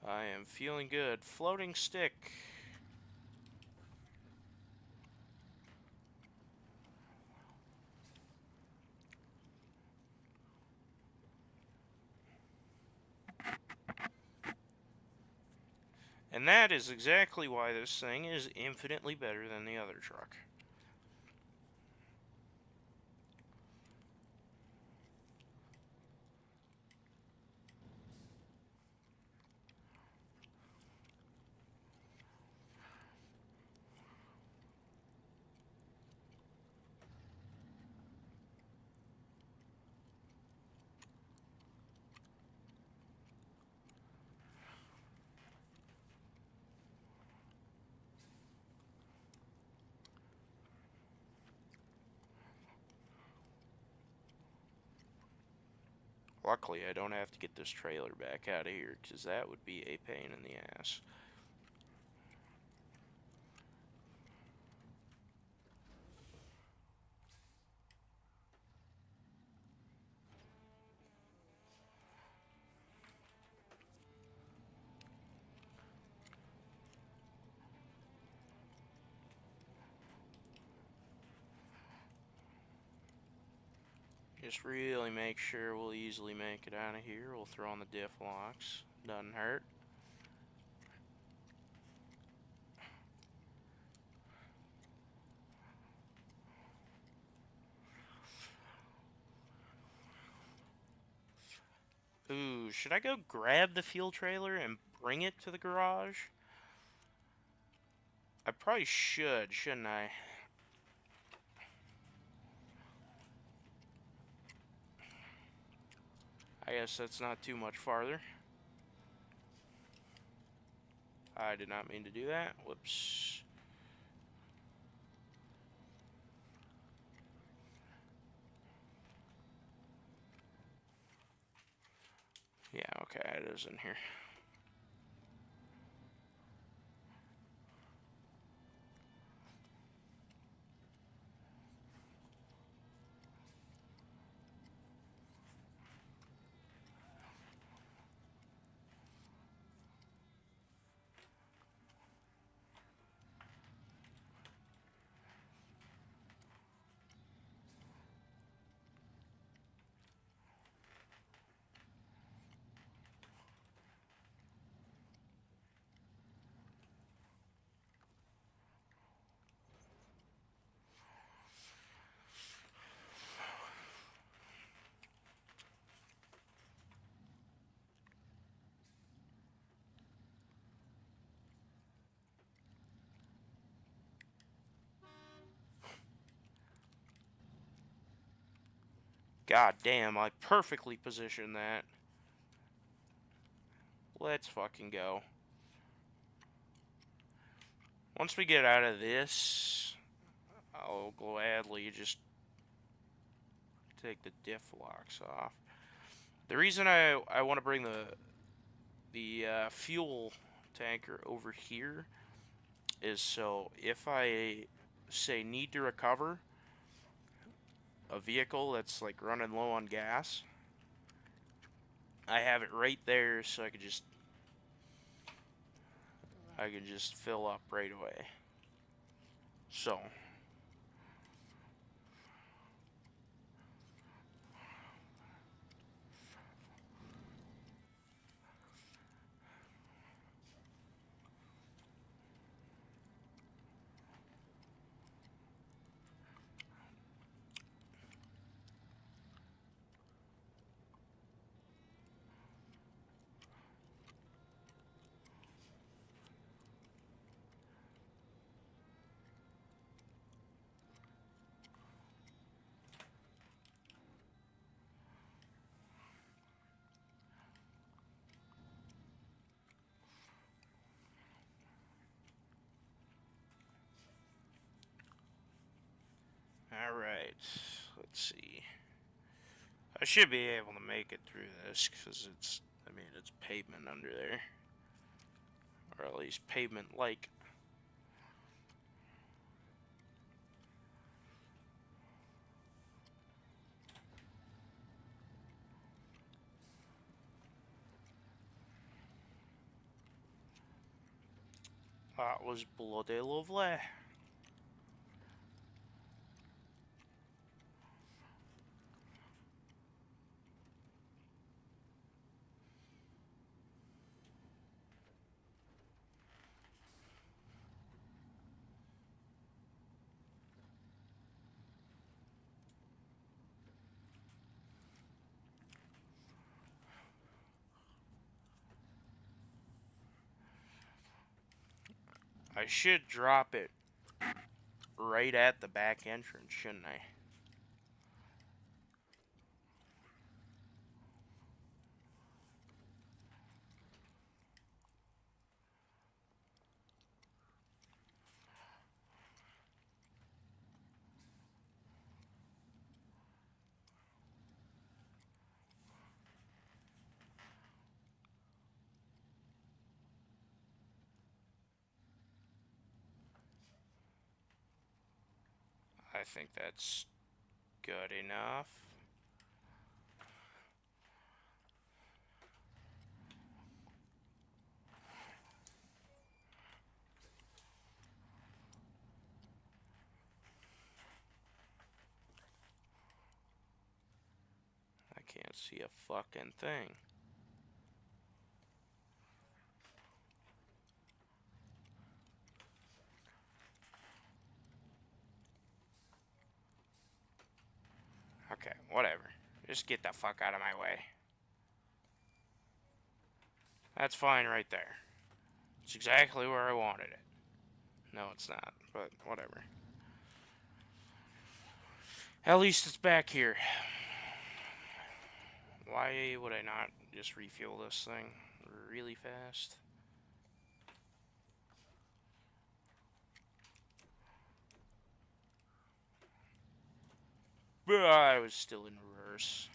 S1: I am feeling good. Floating stick. And that is exactly why this thing is infinitely better than the other truck. Luckily, I don't have to get this trailer back out of here, because that would be a pain in the ass. Just really make sure we'll easily make it out of here. We'll throw on the diff locks. Doesn't hurt. Ooh, should I go grab the fuel trailer and bring it to the garage? I probably should, shouldn't I? I guess that's not too much farther. I did not mean to do that. Whoops. Yeah, okay, it is in here. God damn, I perfectly positioned that. Let's fucking go. Once we get out of this, I'll gladly just take the diff locks off. The reason I want to bring the fuel tanker over here is so if I say need to recover a vehicle that's like running low on gas, I have it right there so I can just fill up right away. So alright, let's see. I should be able to make it through this because it's pavement under there. Or at least pavement-like. That was bloody lovely. I should drop it right at the back entrance, shouldn't I? I think that's good enough. I can't see a fucking thing. Okay, whatever. Just get the fuck out of my way. That's fine right there. It's exactly where I wanted it. No, it's not, but whatever. At least it's back here. Why would I not just refuel this thing really fast? But I was still in reverse.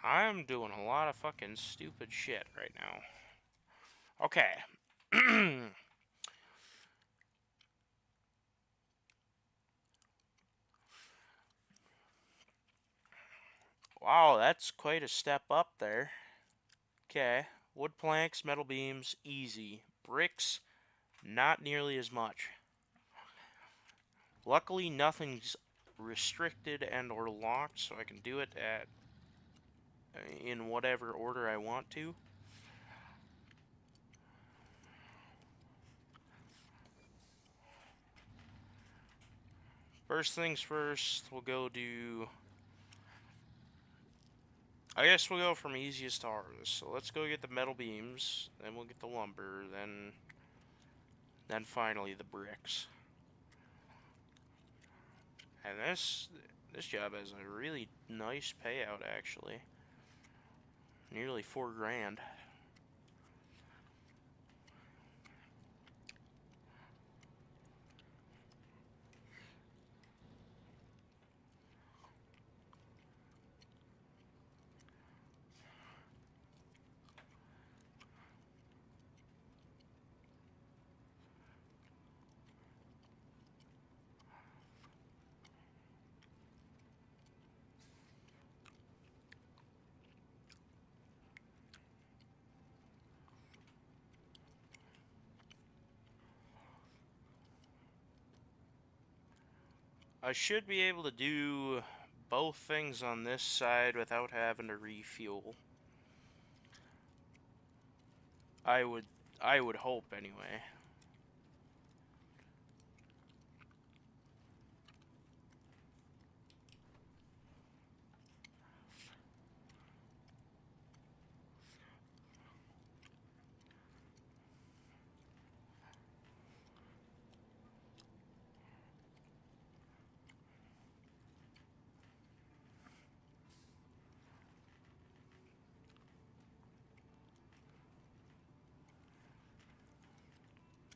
S1: I'm doing a lot of fucking stupid shit right now. Okay. Wow, that's quite a step up there. Okay. Wood planks, metal beams, easy. Bricks, not nearly as much. Luckily, nothing's restricted and or locked, so I can do it at in whatever order I want to. First things first, we'll go do... I guess we'll go from easiest to hardest. So let's go get the metal beams, then we'll get the lumber, then finally the bricks. And this job has a really nice payout actually. Nearly $4 grand. I should be able to do both things on this side without having to refuel. I would hope anyway.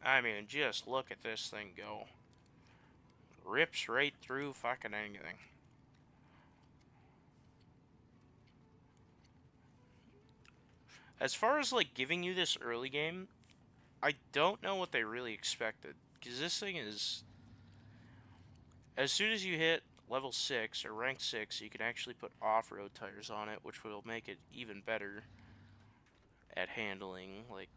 S1: I mean, just look at this thing go. Rips right through fucking anything. As far as like giving you this early game, I don't know what they really expected. Because this thing is... As soon as you hit level 6 or rank 6, you can actually put off-road tires on it, which will make it even better at handling like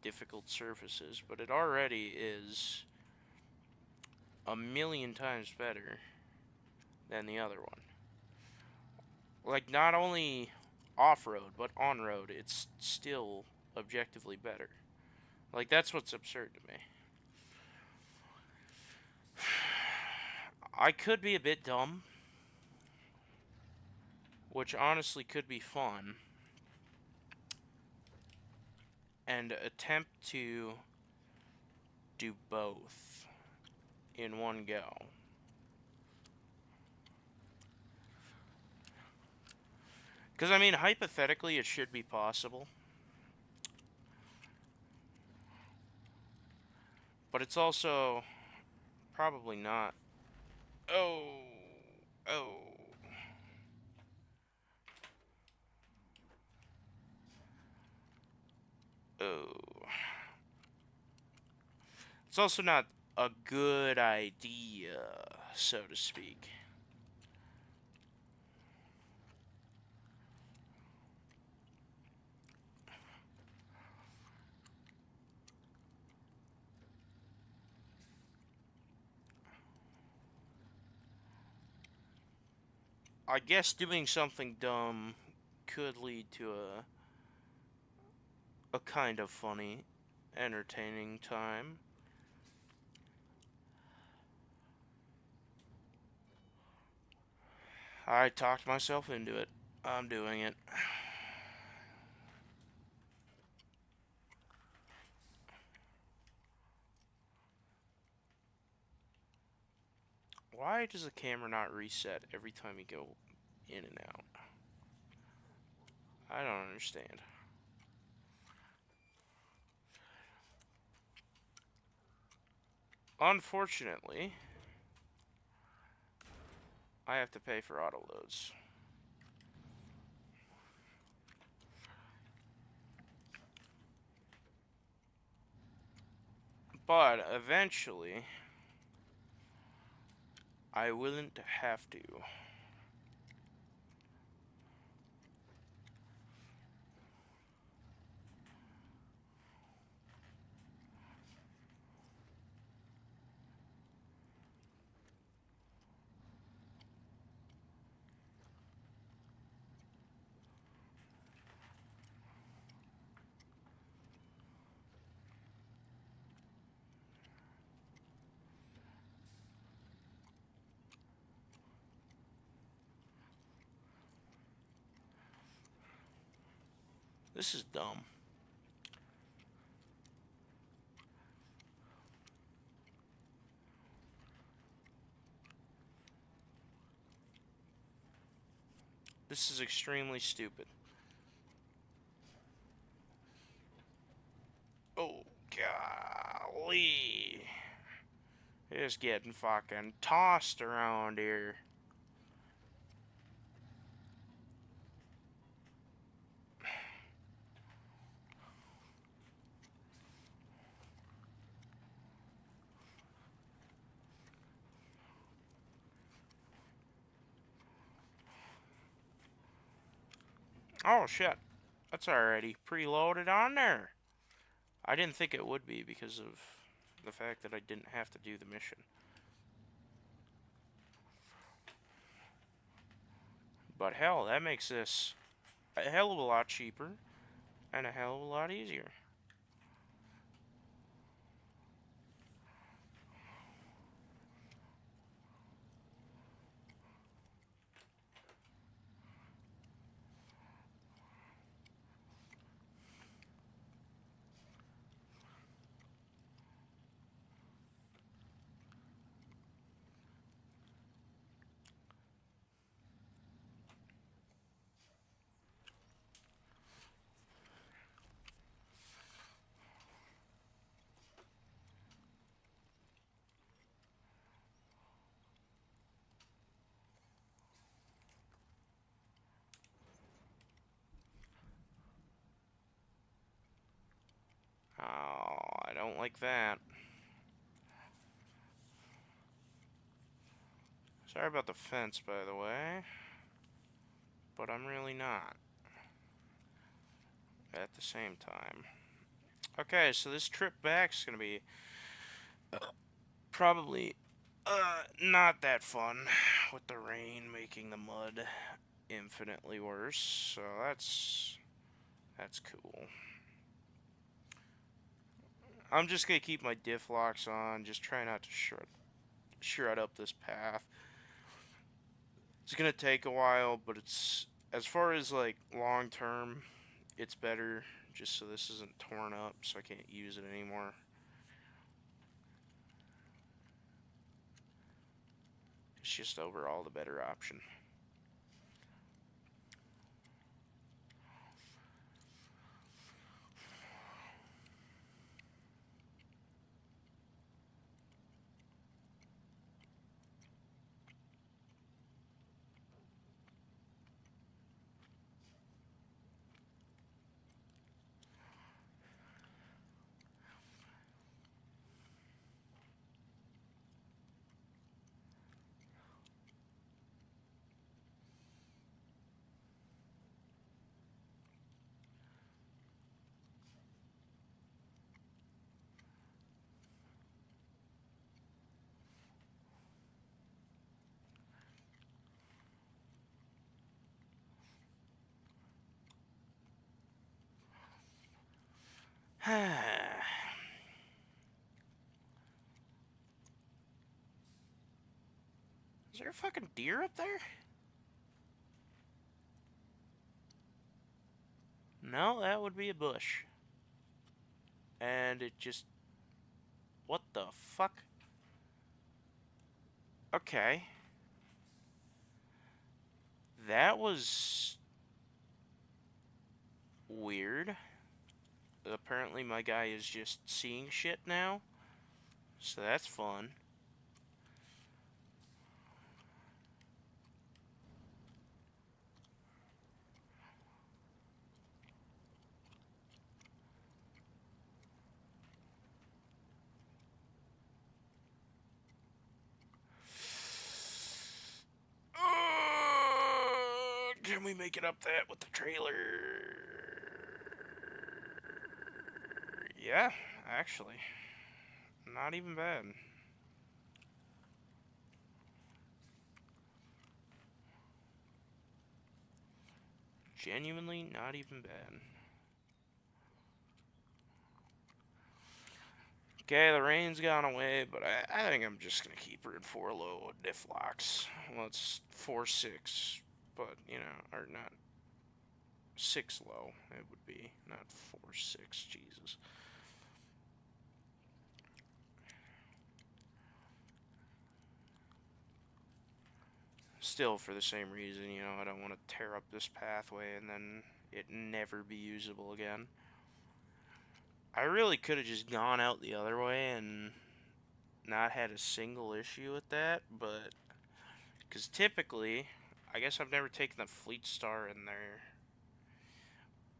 S1: difficult surfaces. But it already is a million times better than the other one. Like, not only off-road, but on-road, it's still objectively better. Like, that's what's absurd to me. I could be a bit dumb, which honestly could be fun, and attempt to do both in one go. Because, I mean, hypothetically, it should be possible. But it's also probably not. Oh. Oh. Oh. It's also not a good idea, so to speak. I guess doing something dumb could lead to a kind of funny, entertaining time. I talked myself into it. I'm doing it. Why does the camera not reset every time you go in and out? I don't understand. Unfortunately, I have to pay for auto loads. But eventually, I wouldn't have to. This is dumb. This is extremely stupid. Oh, golly. It's getting fucking tossed around here. Oh, shit. That's already preloaded on there. I didn't think it would be because of the fact that I didn't have to do the mission. But hell, that makes this a hell of a lot cheaper and a hell of a lot easier. Oh, I don't like that. Sorry about the fence, by the way. But I'm really not. At the same time. Okay, so this trip back's gonna be probably not that fun with the rain making the mud infinitely worse. So that's cool. I'm just gonna keep my diff locks on, just try not to shred up this path. It's gonna take a while, but it's as far as like long term, it's better just so this isn't torn up so I can't use it anymore. It's just overall the better option. Is there a fucking deer up there? No, that would be a bush. And it just... What the fuck? Okay. That was... weird. Apparently my guy is just seeing shit now. So that's fun. Can we make it up that with the trailer? Yeah, actually. Not even bad. Genuinely not even bad. Okay, the rain's gone away, but I think I'm just going to keep her in 4 low diff locks. Well, it's 4-6, but, you know, or not 6 low, it would be, not 4-6, Jesus. Still, for the same reason, you know, I don't want to tear up this pathway and then it never be usable again. I really could have just gone out the other way and not had a single issue with that, but because typically, I guess I've never taken the Fleet Star in there,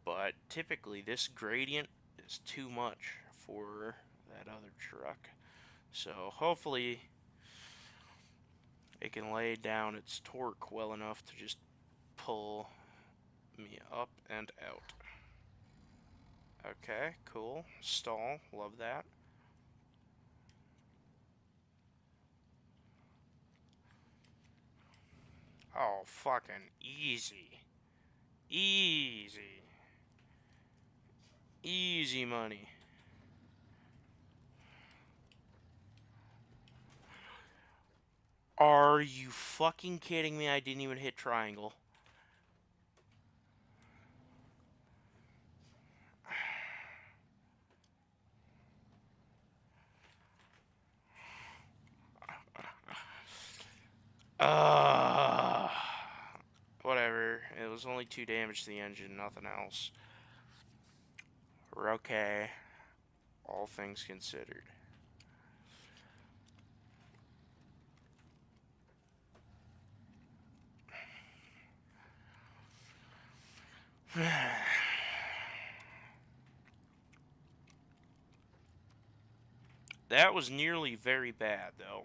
S1: but typically this gradient is too much for that other truck. So hopefully it can lay down its torque well enough to just pull me up and out. Okay, cool. Stall, love that. Oh, fucking easy. Easy. Easy money. Are you fucking kidding me? I didn't even hit triangle. Uh, Whatever. It was only 2 damage to the engine, nothing else. We're okay. All things considered. That was nearly very bad, though.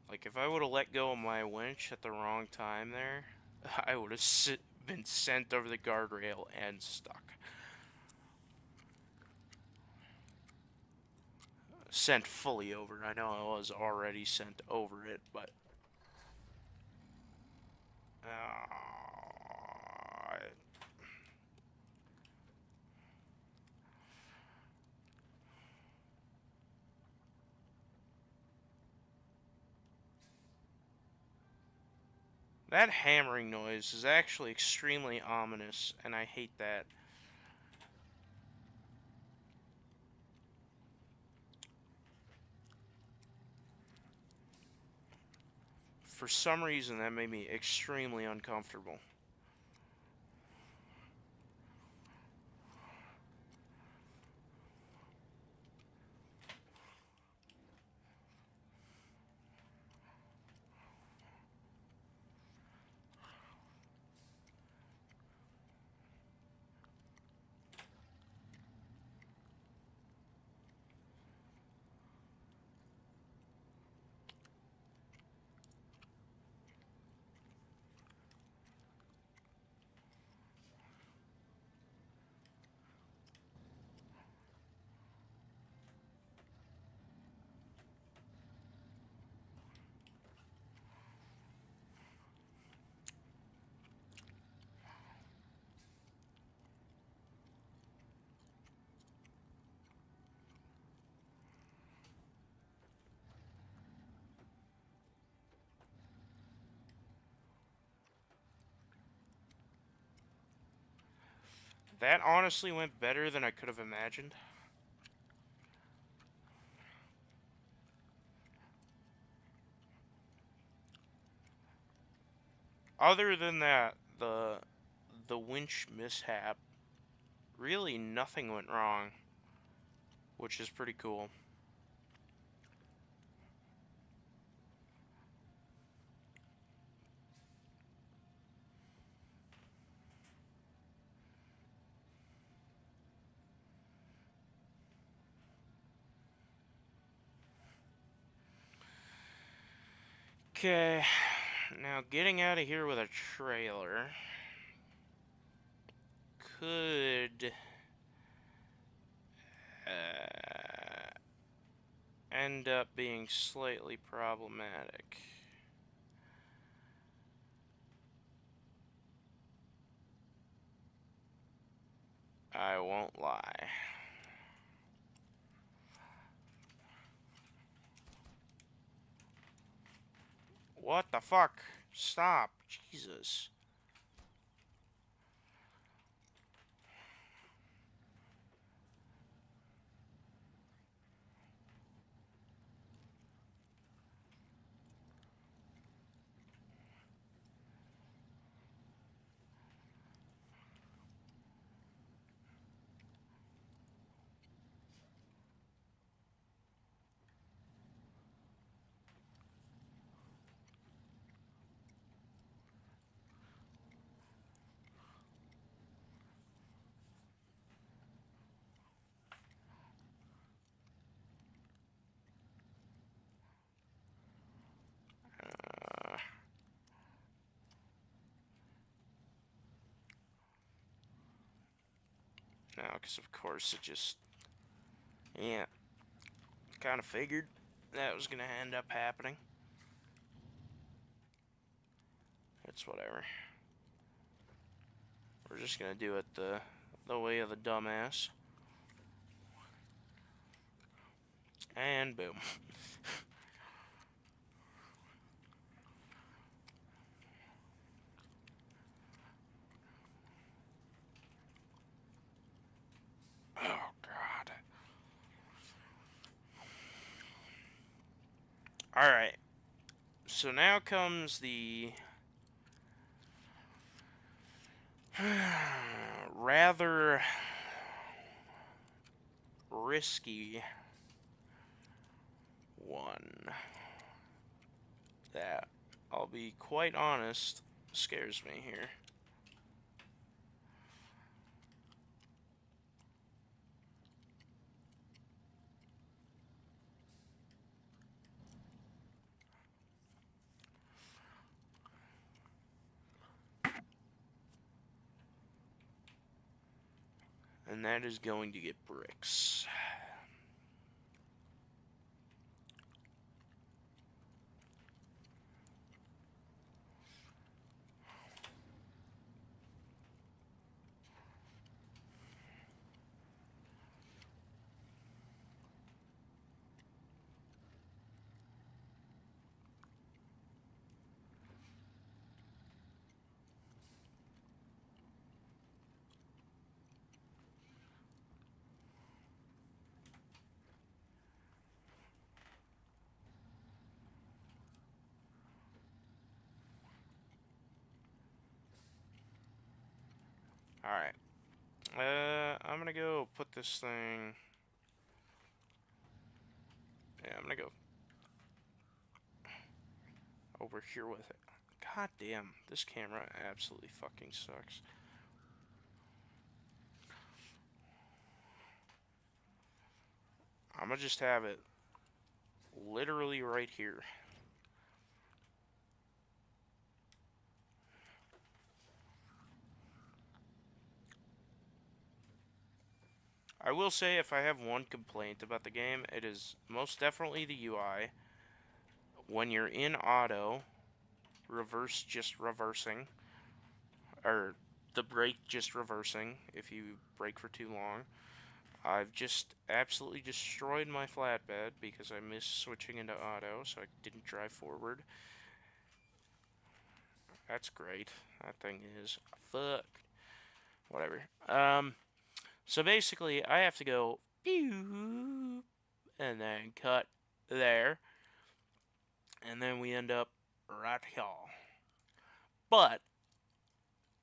S1: Like, if I would have let go of my winch at the wrong time there, I would have been sent over the guardrail and stuck. Sent fully over. I know I was already sent over it, but... that hammering noise is actually extremely ominous, and I hate that. For some reason, that made me extremely uncomfortable. That honestly went better than I could have imagined. Other than that, the winch mishap, really nothing went wrong, which is pretty cool. Okay, now getting out of here with a trailer could end up being slightly problematic. I won't lie. What the fuck? Stop. Jesus. No, because of course it just... Yeah. Kind of figured that was going to end up happening. It's whatever. We're just going to do it the way of the dumbass. And boom. Oh, God. Alright. So now comes the... rather risky one that, I'll be quite honest, scares me here. And that is going to get bricks. Alright. I'm gonna go put this thing... Yeah, I'm gonna go over here with it. God damn, this camera absolutely fucking sucks. I'm gonna just have it literally right here. I will say, if I have one complaint about the game, it is most definitely the UI. When you're in auto, just reversing, or the brake just reversing if you brake for too long. I've just absolutely destroyed my flatbed because I missed switching into auto, so I didn't drive forward. That's great. That thing is fuck. Whatever. So basically, I have to go pew and then cut there, and then we end up right here. But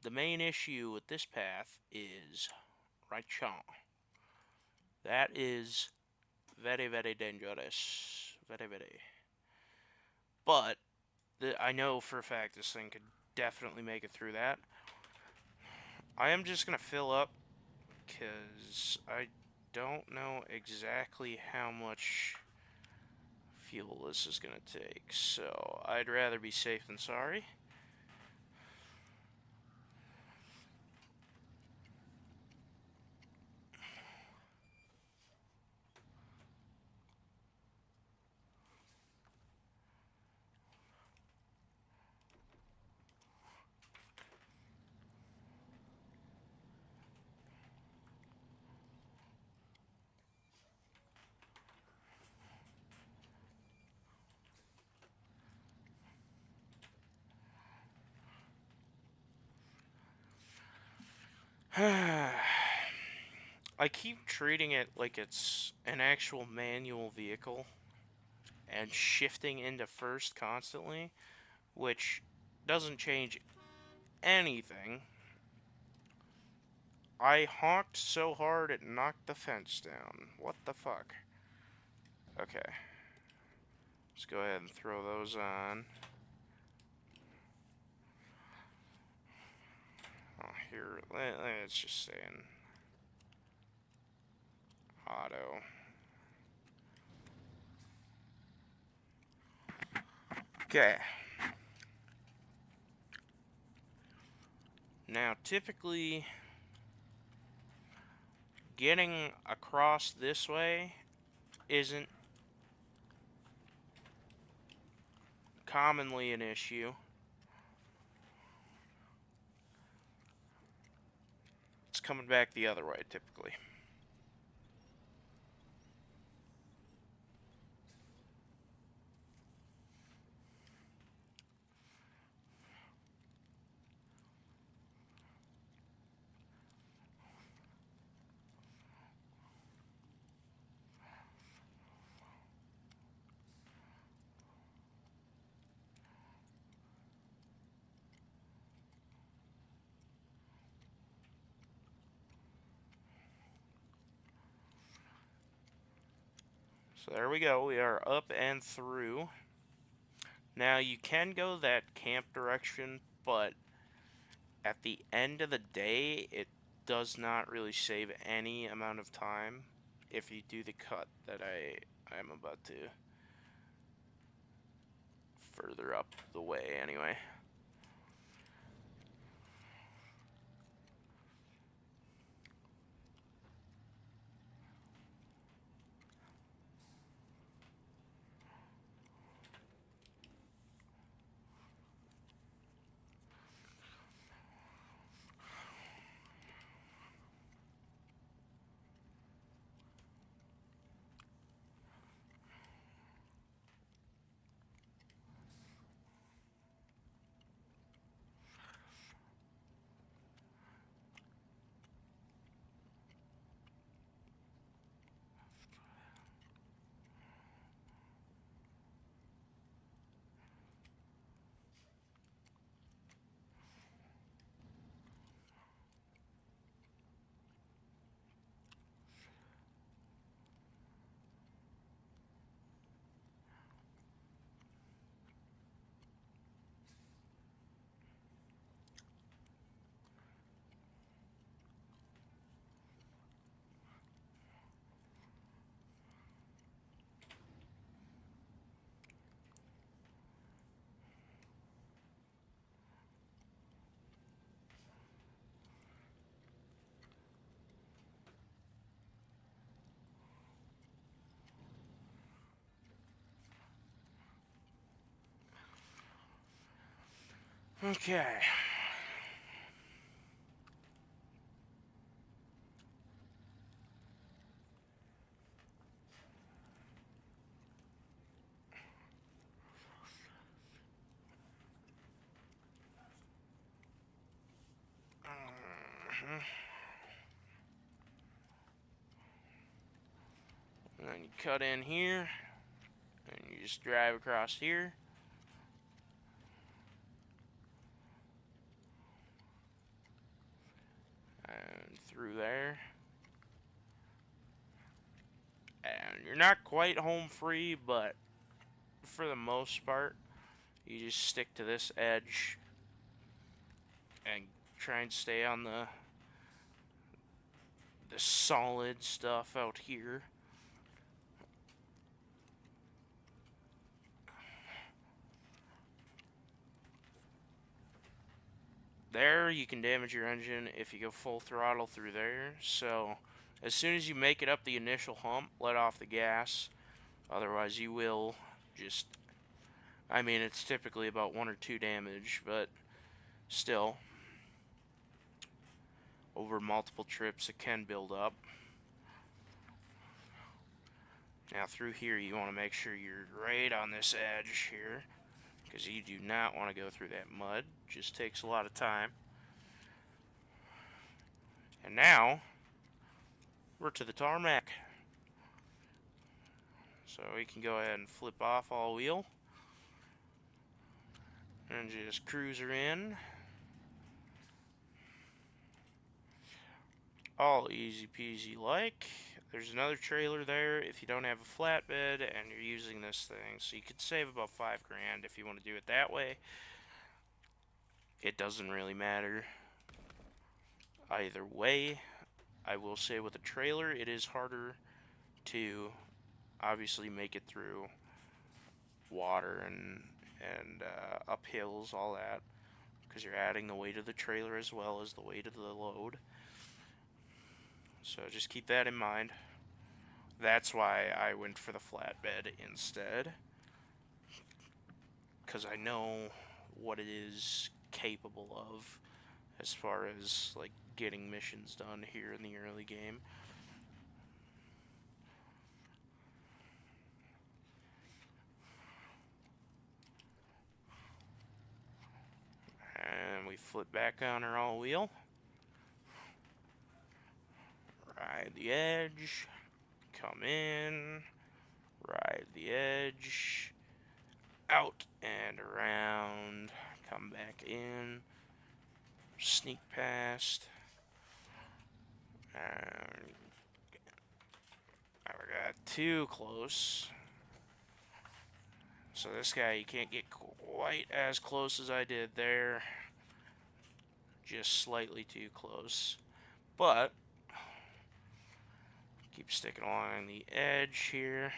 S1: the main issue with this path is right here. That is very, very dangerous. Very, very. But I know for a fact this thing could definitely make it through that. I am just going to fill up because I don't know exactly how much fuel this is gonna take, so I'd rather be safe than sorry. I keep treating it like it's an actual manual vehicle and shifting into first constantly, which doesn't change anything. I honked so hard it knocked the fence down. What the fuck? Okay. Let's go ahead and throw those on. Oh, here, let's just stay in auto. Okay. Now, typically, getting across this way isn't commonly an issue. It's coming back the other way, typically. So there we go. We are up and through. Now, you can go that camp direction, but at the end of the day, it does not really save any amount of time if you do the cut that I'm about to further up the way anyway. Okay. And then you cut in here, and you just drive across here. And through there. And you're not quite home free, but for the most part, you just stick to this edge and try and stay on the solid stuff out here. there you can damage your engine if you go full throttle through there. So as soon as you make it up the initial hump, let off the gas. Otherwise you will just, I mean, it's typically about 1 or 2 damage, but still, over multiple trips it can build up. Now through here you want to make sure you're right on this edge here, because you do not want to go through that mud. Just takes a lot of time. And now we're to the tarmac. So we can go ahead and flip off all wheel and just cruise her in. All easy peasy like. There's another trailer there if you don't have a flatbed and you're using this thing. So you could save about $5 grand if you want to do it that way. It doesn't really matter either way. I will say with a trailer it is harder to obviously make it through water and up hills, all that, because you're adding the weight of the trailer as well as the weight of the load. So just keep that in mind. That's why I went for the flatbed instead, because I know what it is capable of as far as like getting missions done here in the early game. And we flip back on our all wheel, ride the edge, come in, ride the edge, out and around, come back in, sneak past, and I got too close. So this guy, you can't get quite as close as I did there, just slightly too close, but keep sticking along the edge here.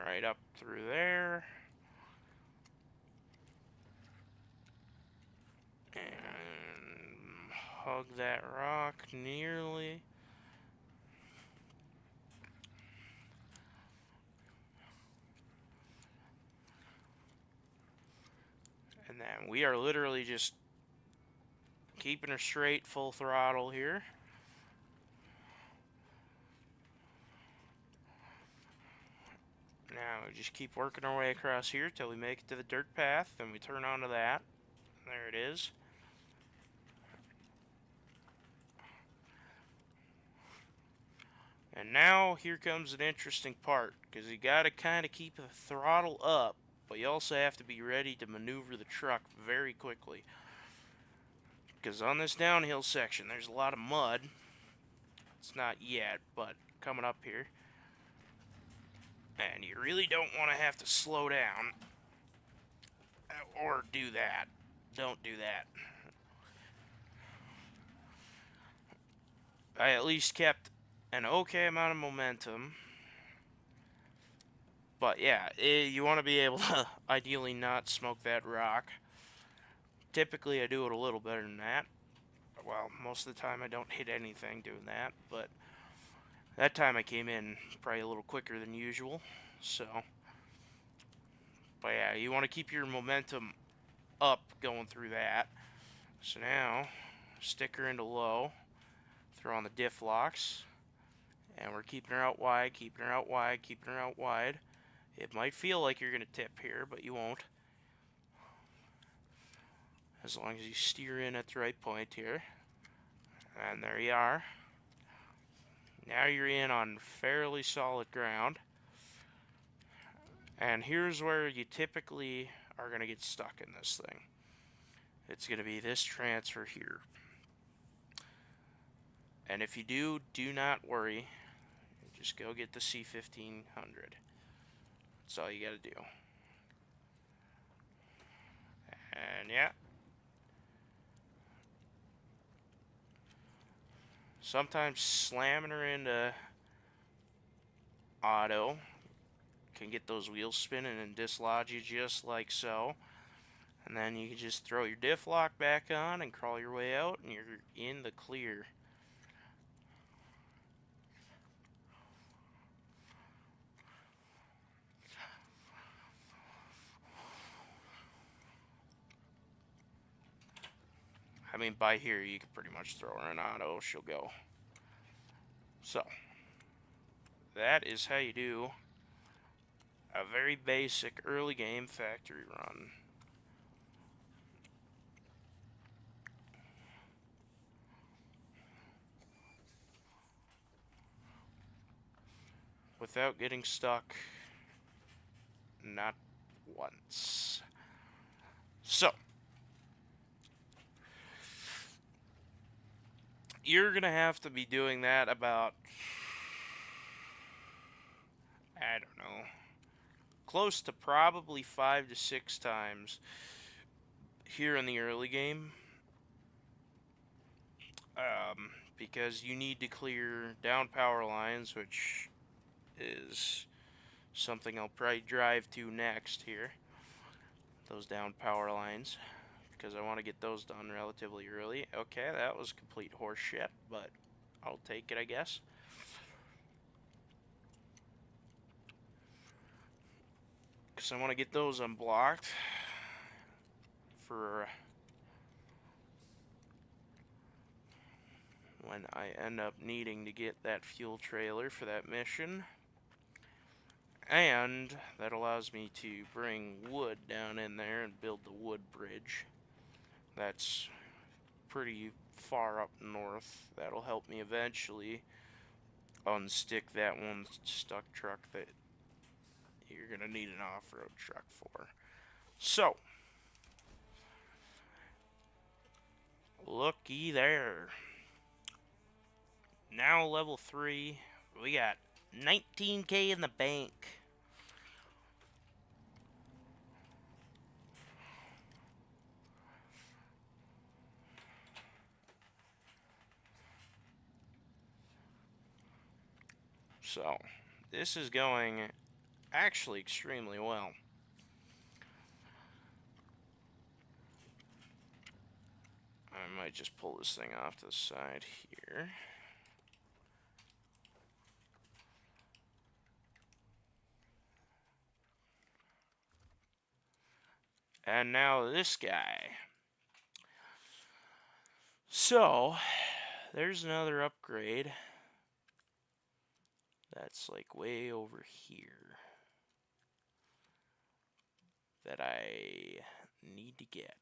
S1: Right up through there. And hug that rock nearly. And then we are literally just keeping her straight, full throttle here. Now we just keep working our way across here till we make it to the dirt path, and we turn onto that. There it is. And now here comes an interesting part, because you gotta kind of keep the throttle up, but you also have to be ready to maneuver the truck very quickly. Because on this downhill section, there's a lot of mud. It's not yet, but coming up here. And you really don't want to have to slow down or do that. Don't do that. I at least kept an okay amount of momentum. But yeah, you want to be able to ideally not smoke that rock. Typically I do it a little better than that. Well, most of the time I don't hit anything doing that, but that time I came in probably a little quicker than usual. So, but yeah, you want to keep your momentum up going through that. So now, stick her into low, throw on the diff locks, and we're keeping her out wide, keeping her out wide, keeping her out wide. It might feel like you're going to tip here, but you won't. As long as you steer in at the right point here. And there you are. Now you're in on fairly solid ground. And here's where you typically are going to get stuck in this thing. It's going to be this transfer here. And if you do not worry. Just go get the C1500. That's all you got to do. And yeah. Sometimes slamming her into auto. Can get those wheels spinning and dislodge you just like so. And then you can just throw your diff lock back on and crawl your way out, and you're in the clear. I mean, by here, you can pretty much throw her in auto. She'll go. So, that is how you do a very basic early game factory run. Without getting stuck. Not once. So, you're going to have to be doing that about, I don't know, close to probably 5 to 6 times here in the early game. Because you need to clear down power lines, which is something I'll probably drive to next here. Those down power lines, because I want to get those done relatively early. Okay, that was complete horseshit, but I'll take it, I guess. Because I want to get those unblocked for when I end up needing to get that fuel trailer for that mission. And that allows me to bring wood down in there and build the wood bridge. That's pretty far up north. That'll help me eventually unstick that one stuck truck that you're gonna need an off-road truck for. So, looky there. Now level 3, we got 19K in the bank. So, this is going actually extremely well. I might just pull this thing off to the side here. And now this guy. So, there's another upgrade that's like way over here that I need to get,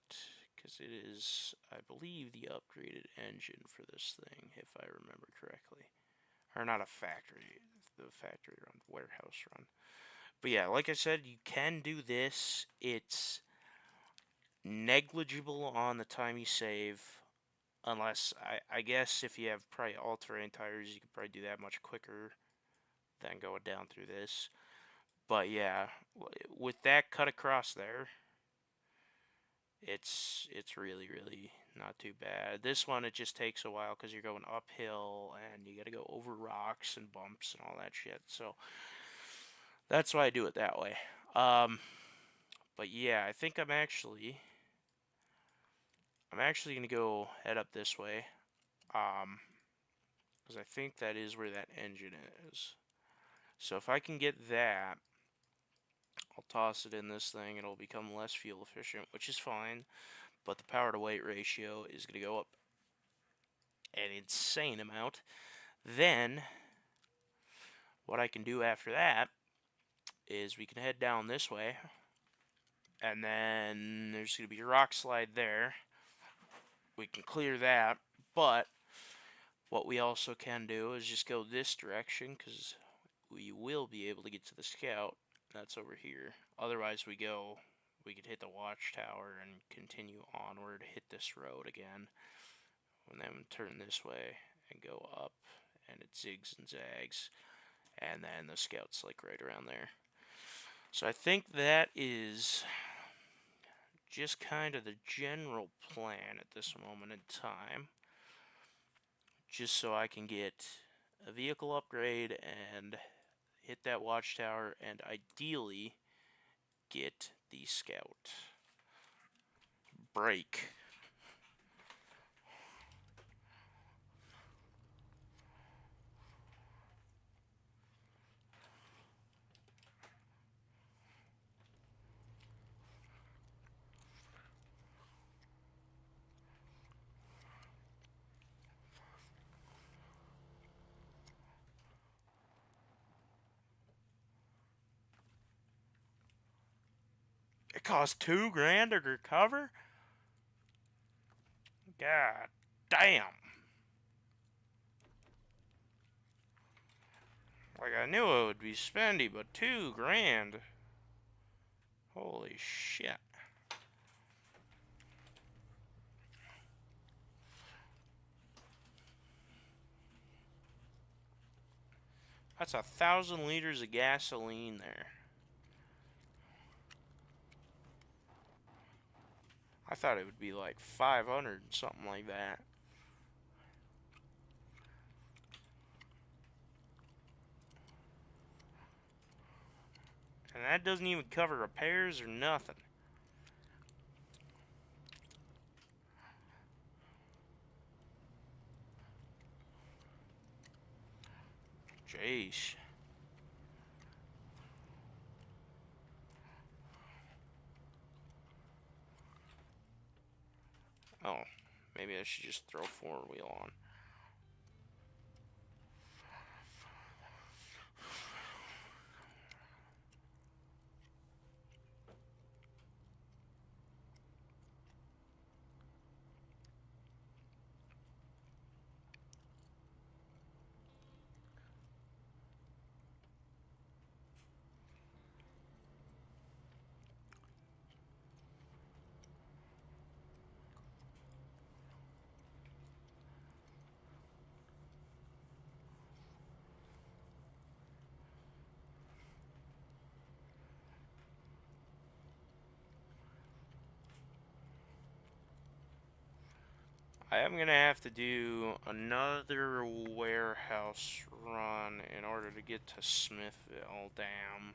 S1: because it is, I believe, the upgraded engine for this thing, if I remember correctly. Or not a factory, the factory run, warehouse run. But yeah, like I said, you can do this. It's negligible on the time you save, unless, I guess if you have probably all-terrain tires, you can probably do that much quicker than going down through this. But yeah, with that cut across there, it's really not too bad. This one, it just takes a while because you're going uphill and you got to go over rocks and bumps and all that shit. So that's why I do it that way. But yeah, I think I'm actually gonna go head up this way. Because I think that is where that engine is. So if I can get that, I'll toss it in this thing. It'll become less fuel efficient, which is fine. But the power to weight ratio is going to go up an insane amount. Then, what I can do after that is we can head down this way. And then there's going to be a rock slide there. We can clear that. But what we also can do is just go this direction, because we will be able to get to the scout. That's over here. Otherwise, we could hit the watchtower and continue onward, hit this road again, and then turn this way and go up, and it zigs and zags, and then the scout's like right around there. So I think that is just kind of the general plan at this moment in time, just so I can get a vehicle upgrade and hit that watchtower, and ideally get the scout. Break. It costs $2,000 to recover? God damn. Like, I knew it would be spendy, but $2,000. Holy shit. That's 1,000 liters of gasoline there. I thought it would be like 500, something like that. And that doesn't even cover repairs or nothing. Jeez. Oh, maybe I should just throw four-wheel on. I am going to have to do another warehouse run in order to get to Smithville Dam.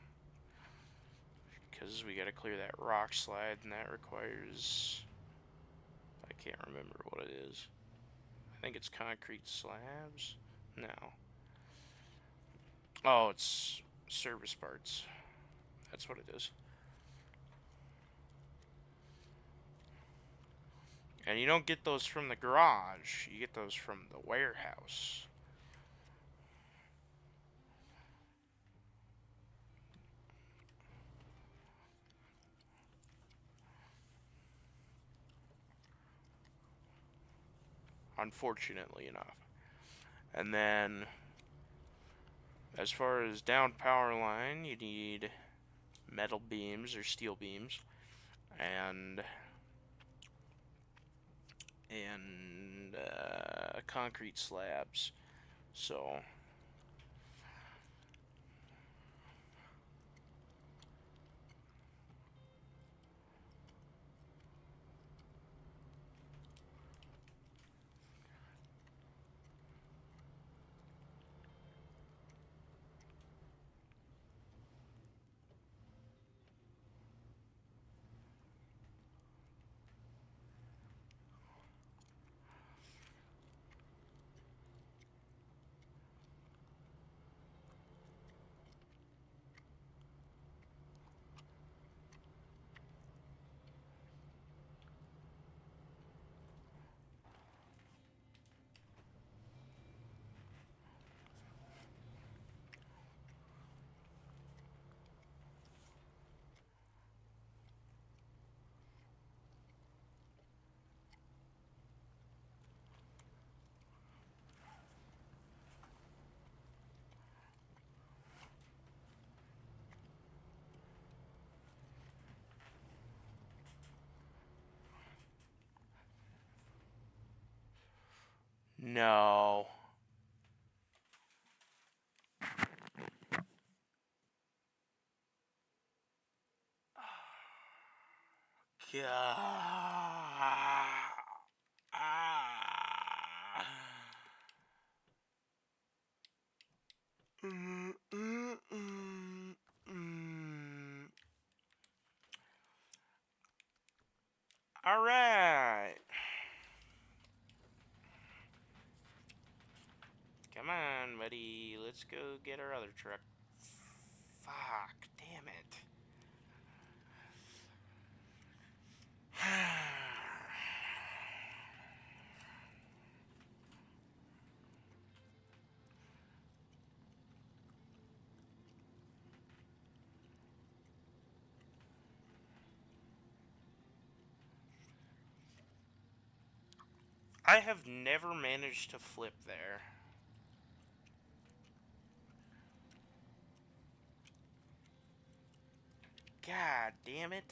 S1: Because we got to clear that rock slide, and that requires... I can't remember what it is. I think it's concrete slabs? No. Oh, it's service parts. That's what it is. And you don't get those from the garage. You get those from the warehouse. Unfortunately enough. And then, as far as down power line, you need metal beams or steel beams. And concrete slabs. So no. God. on, buddy. Let's go get our other truck. Fuck, damn it. I have never managed to flip there. God damn it.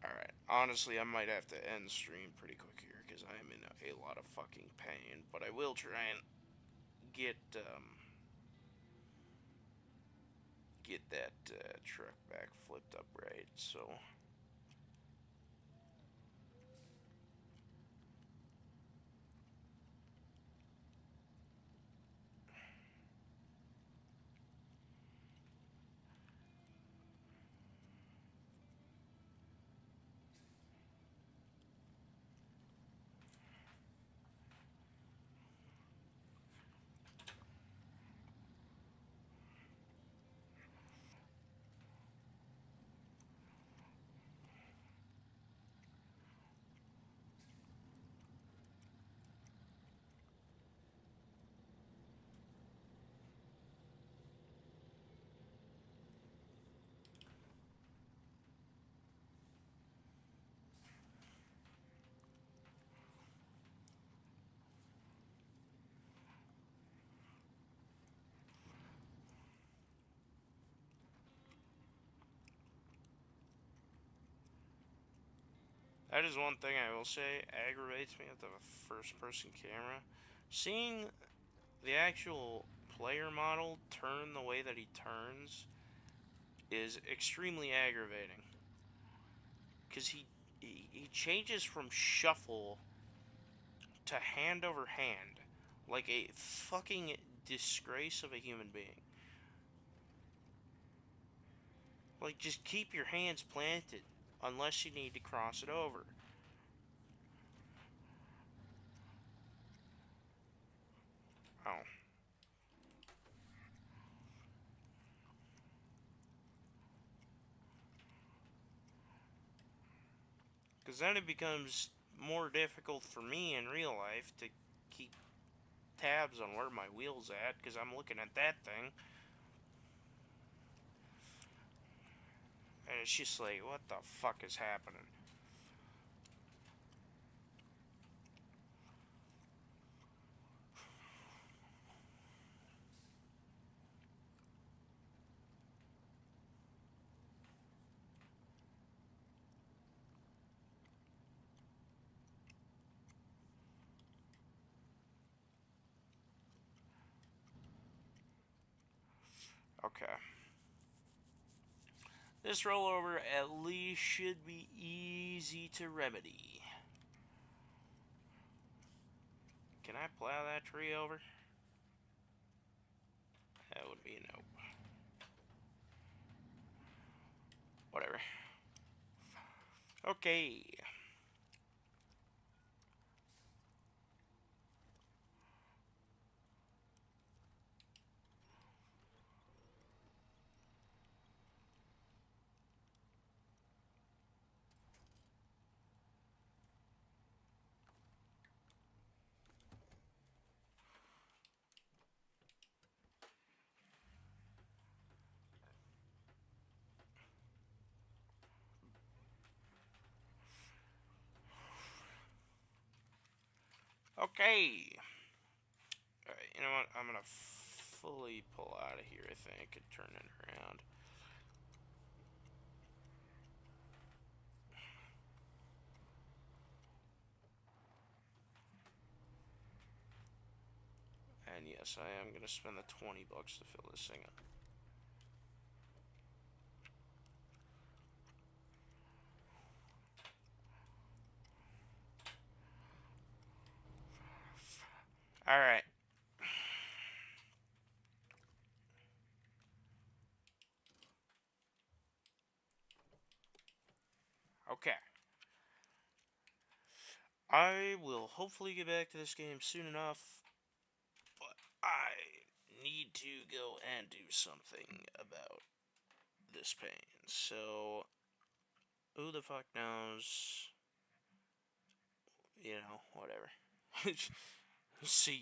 S1: Alright, honestly, I might have to end stream pretty quick here, because I am in a lot of fucking pain, but I will try and get that truck back flipped up right, so... That is one thing I will say aggravates me with the first-person camera. Seeing the actual player model turn the way that he turns is extremely aggravating. Because he changes from shuffle to hand over hand. Like a fucking disgrace of a human being. Like, just keep your hands planted. Unless you need to cross it over. Oh. Because then it becomes more difficult for me in real life to keep tabs on where my wheel's at, because I'm looking at that thing. And it's just like, what the fuck is happening? Okay. This rollover at least should be easy to remedy. Can I plow that tree over? That would be a nope. Whatever. Okay. Okay. Alright, you know what? I'm gonna fully pull out of here, I think, and turn it around. And yes, I am gonna spend the 20 bucks to fill this thing up. Alright. Okay. I will hopefully get back to this game soon enough, but I need to go and do something about this pain. So, who the fuck knows? You know, whatever. See ya.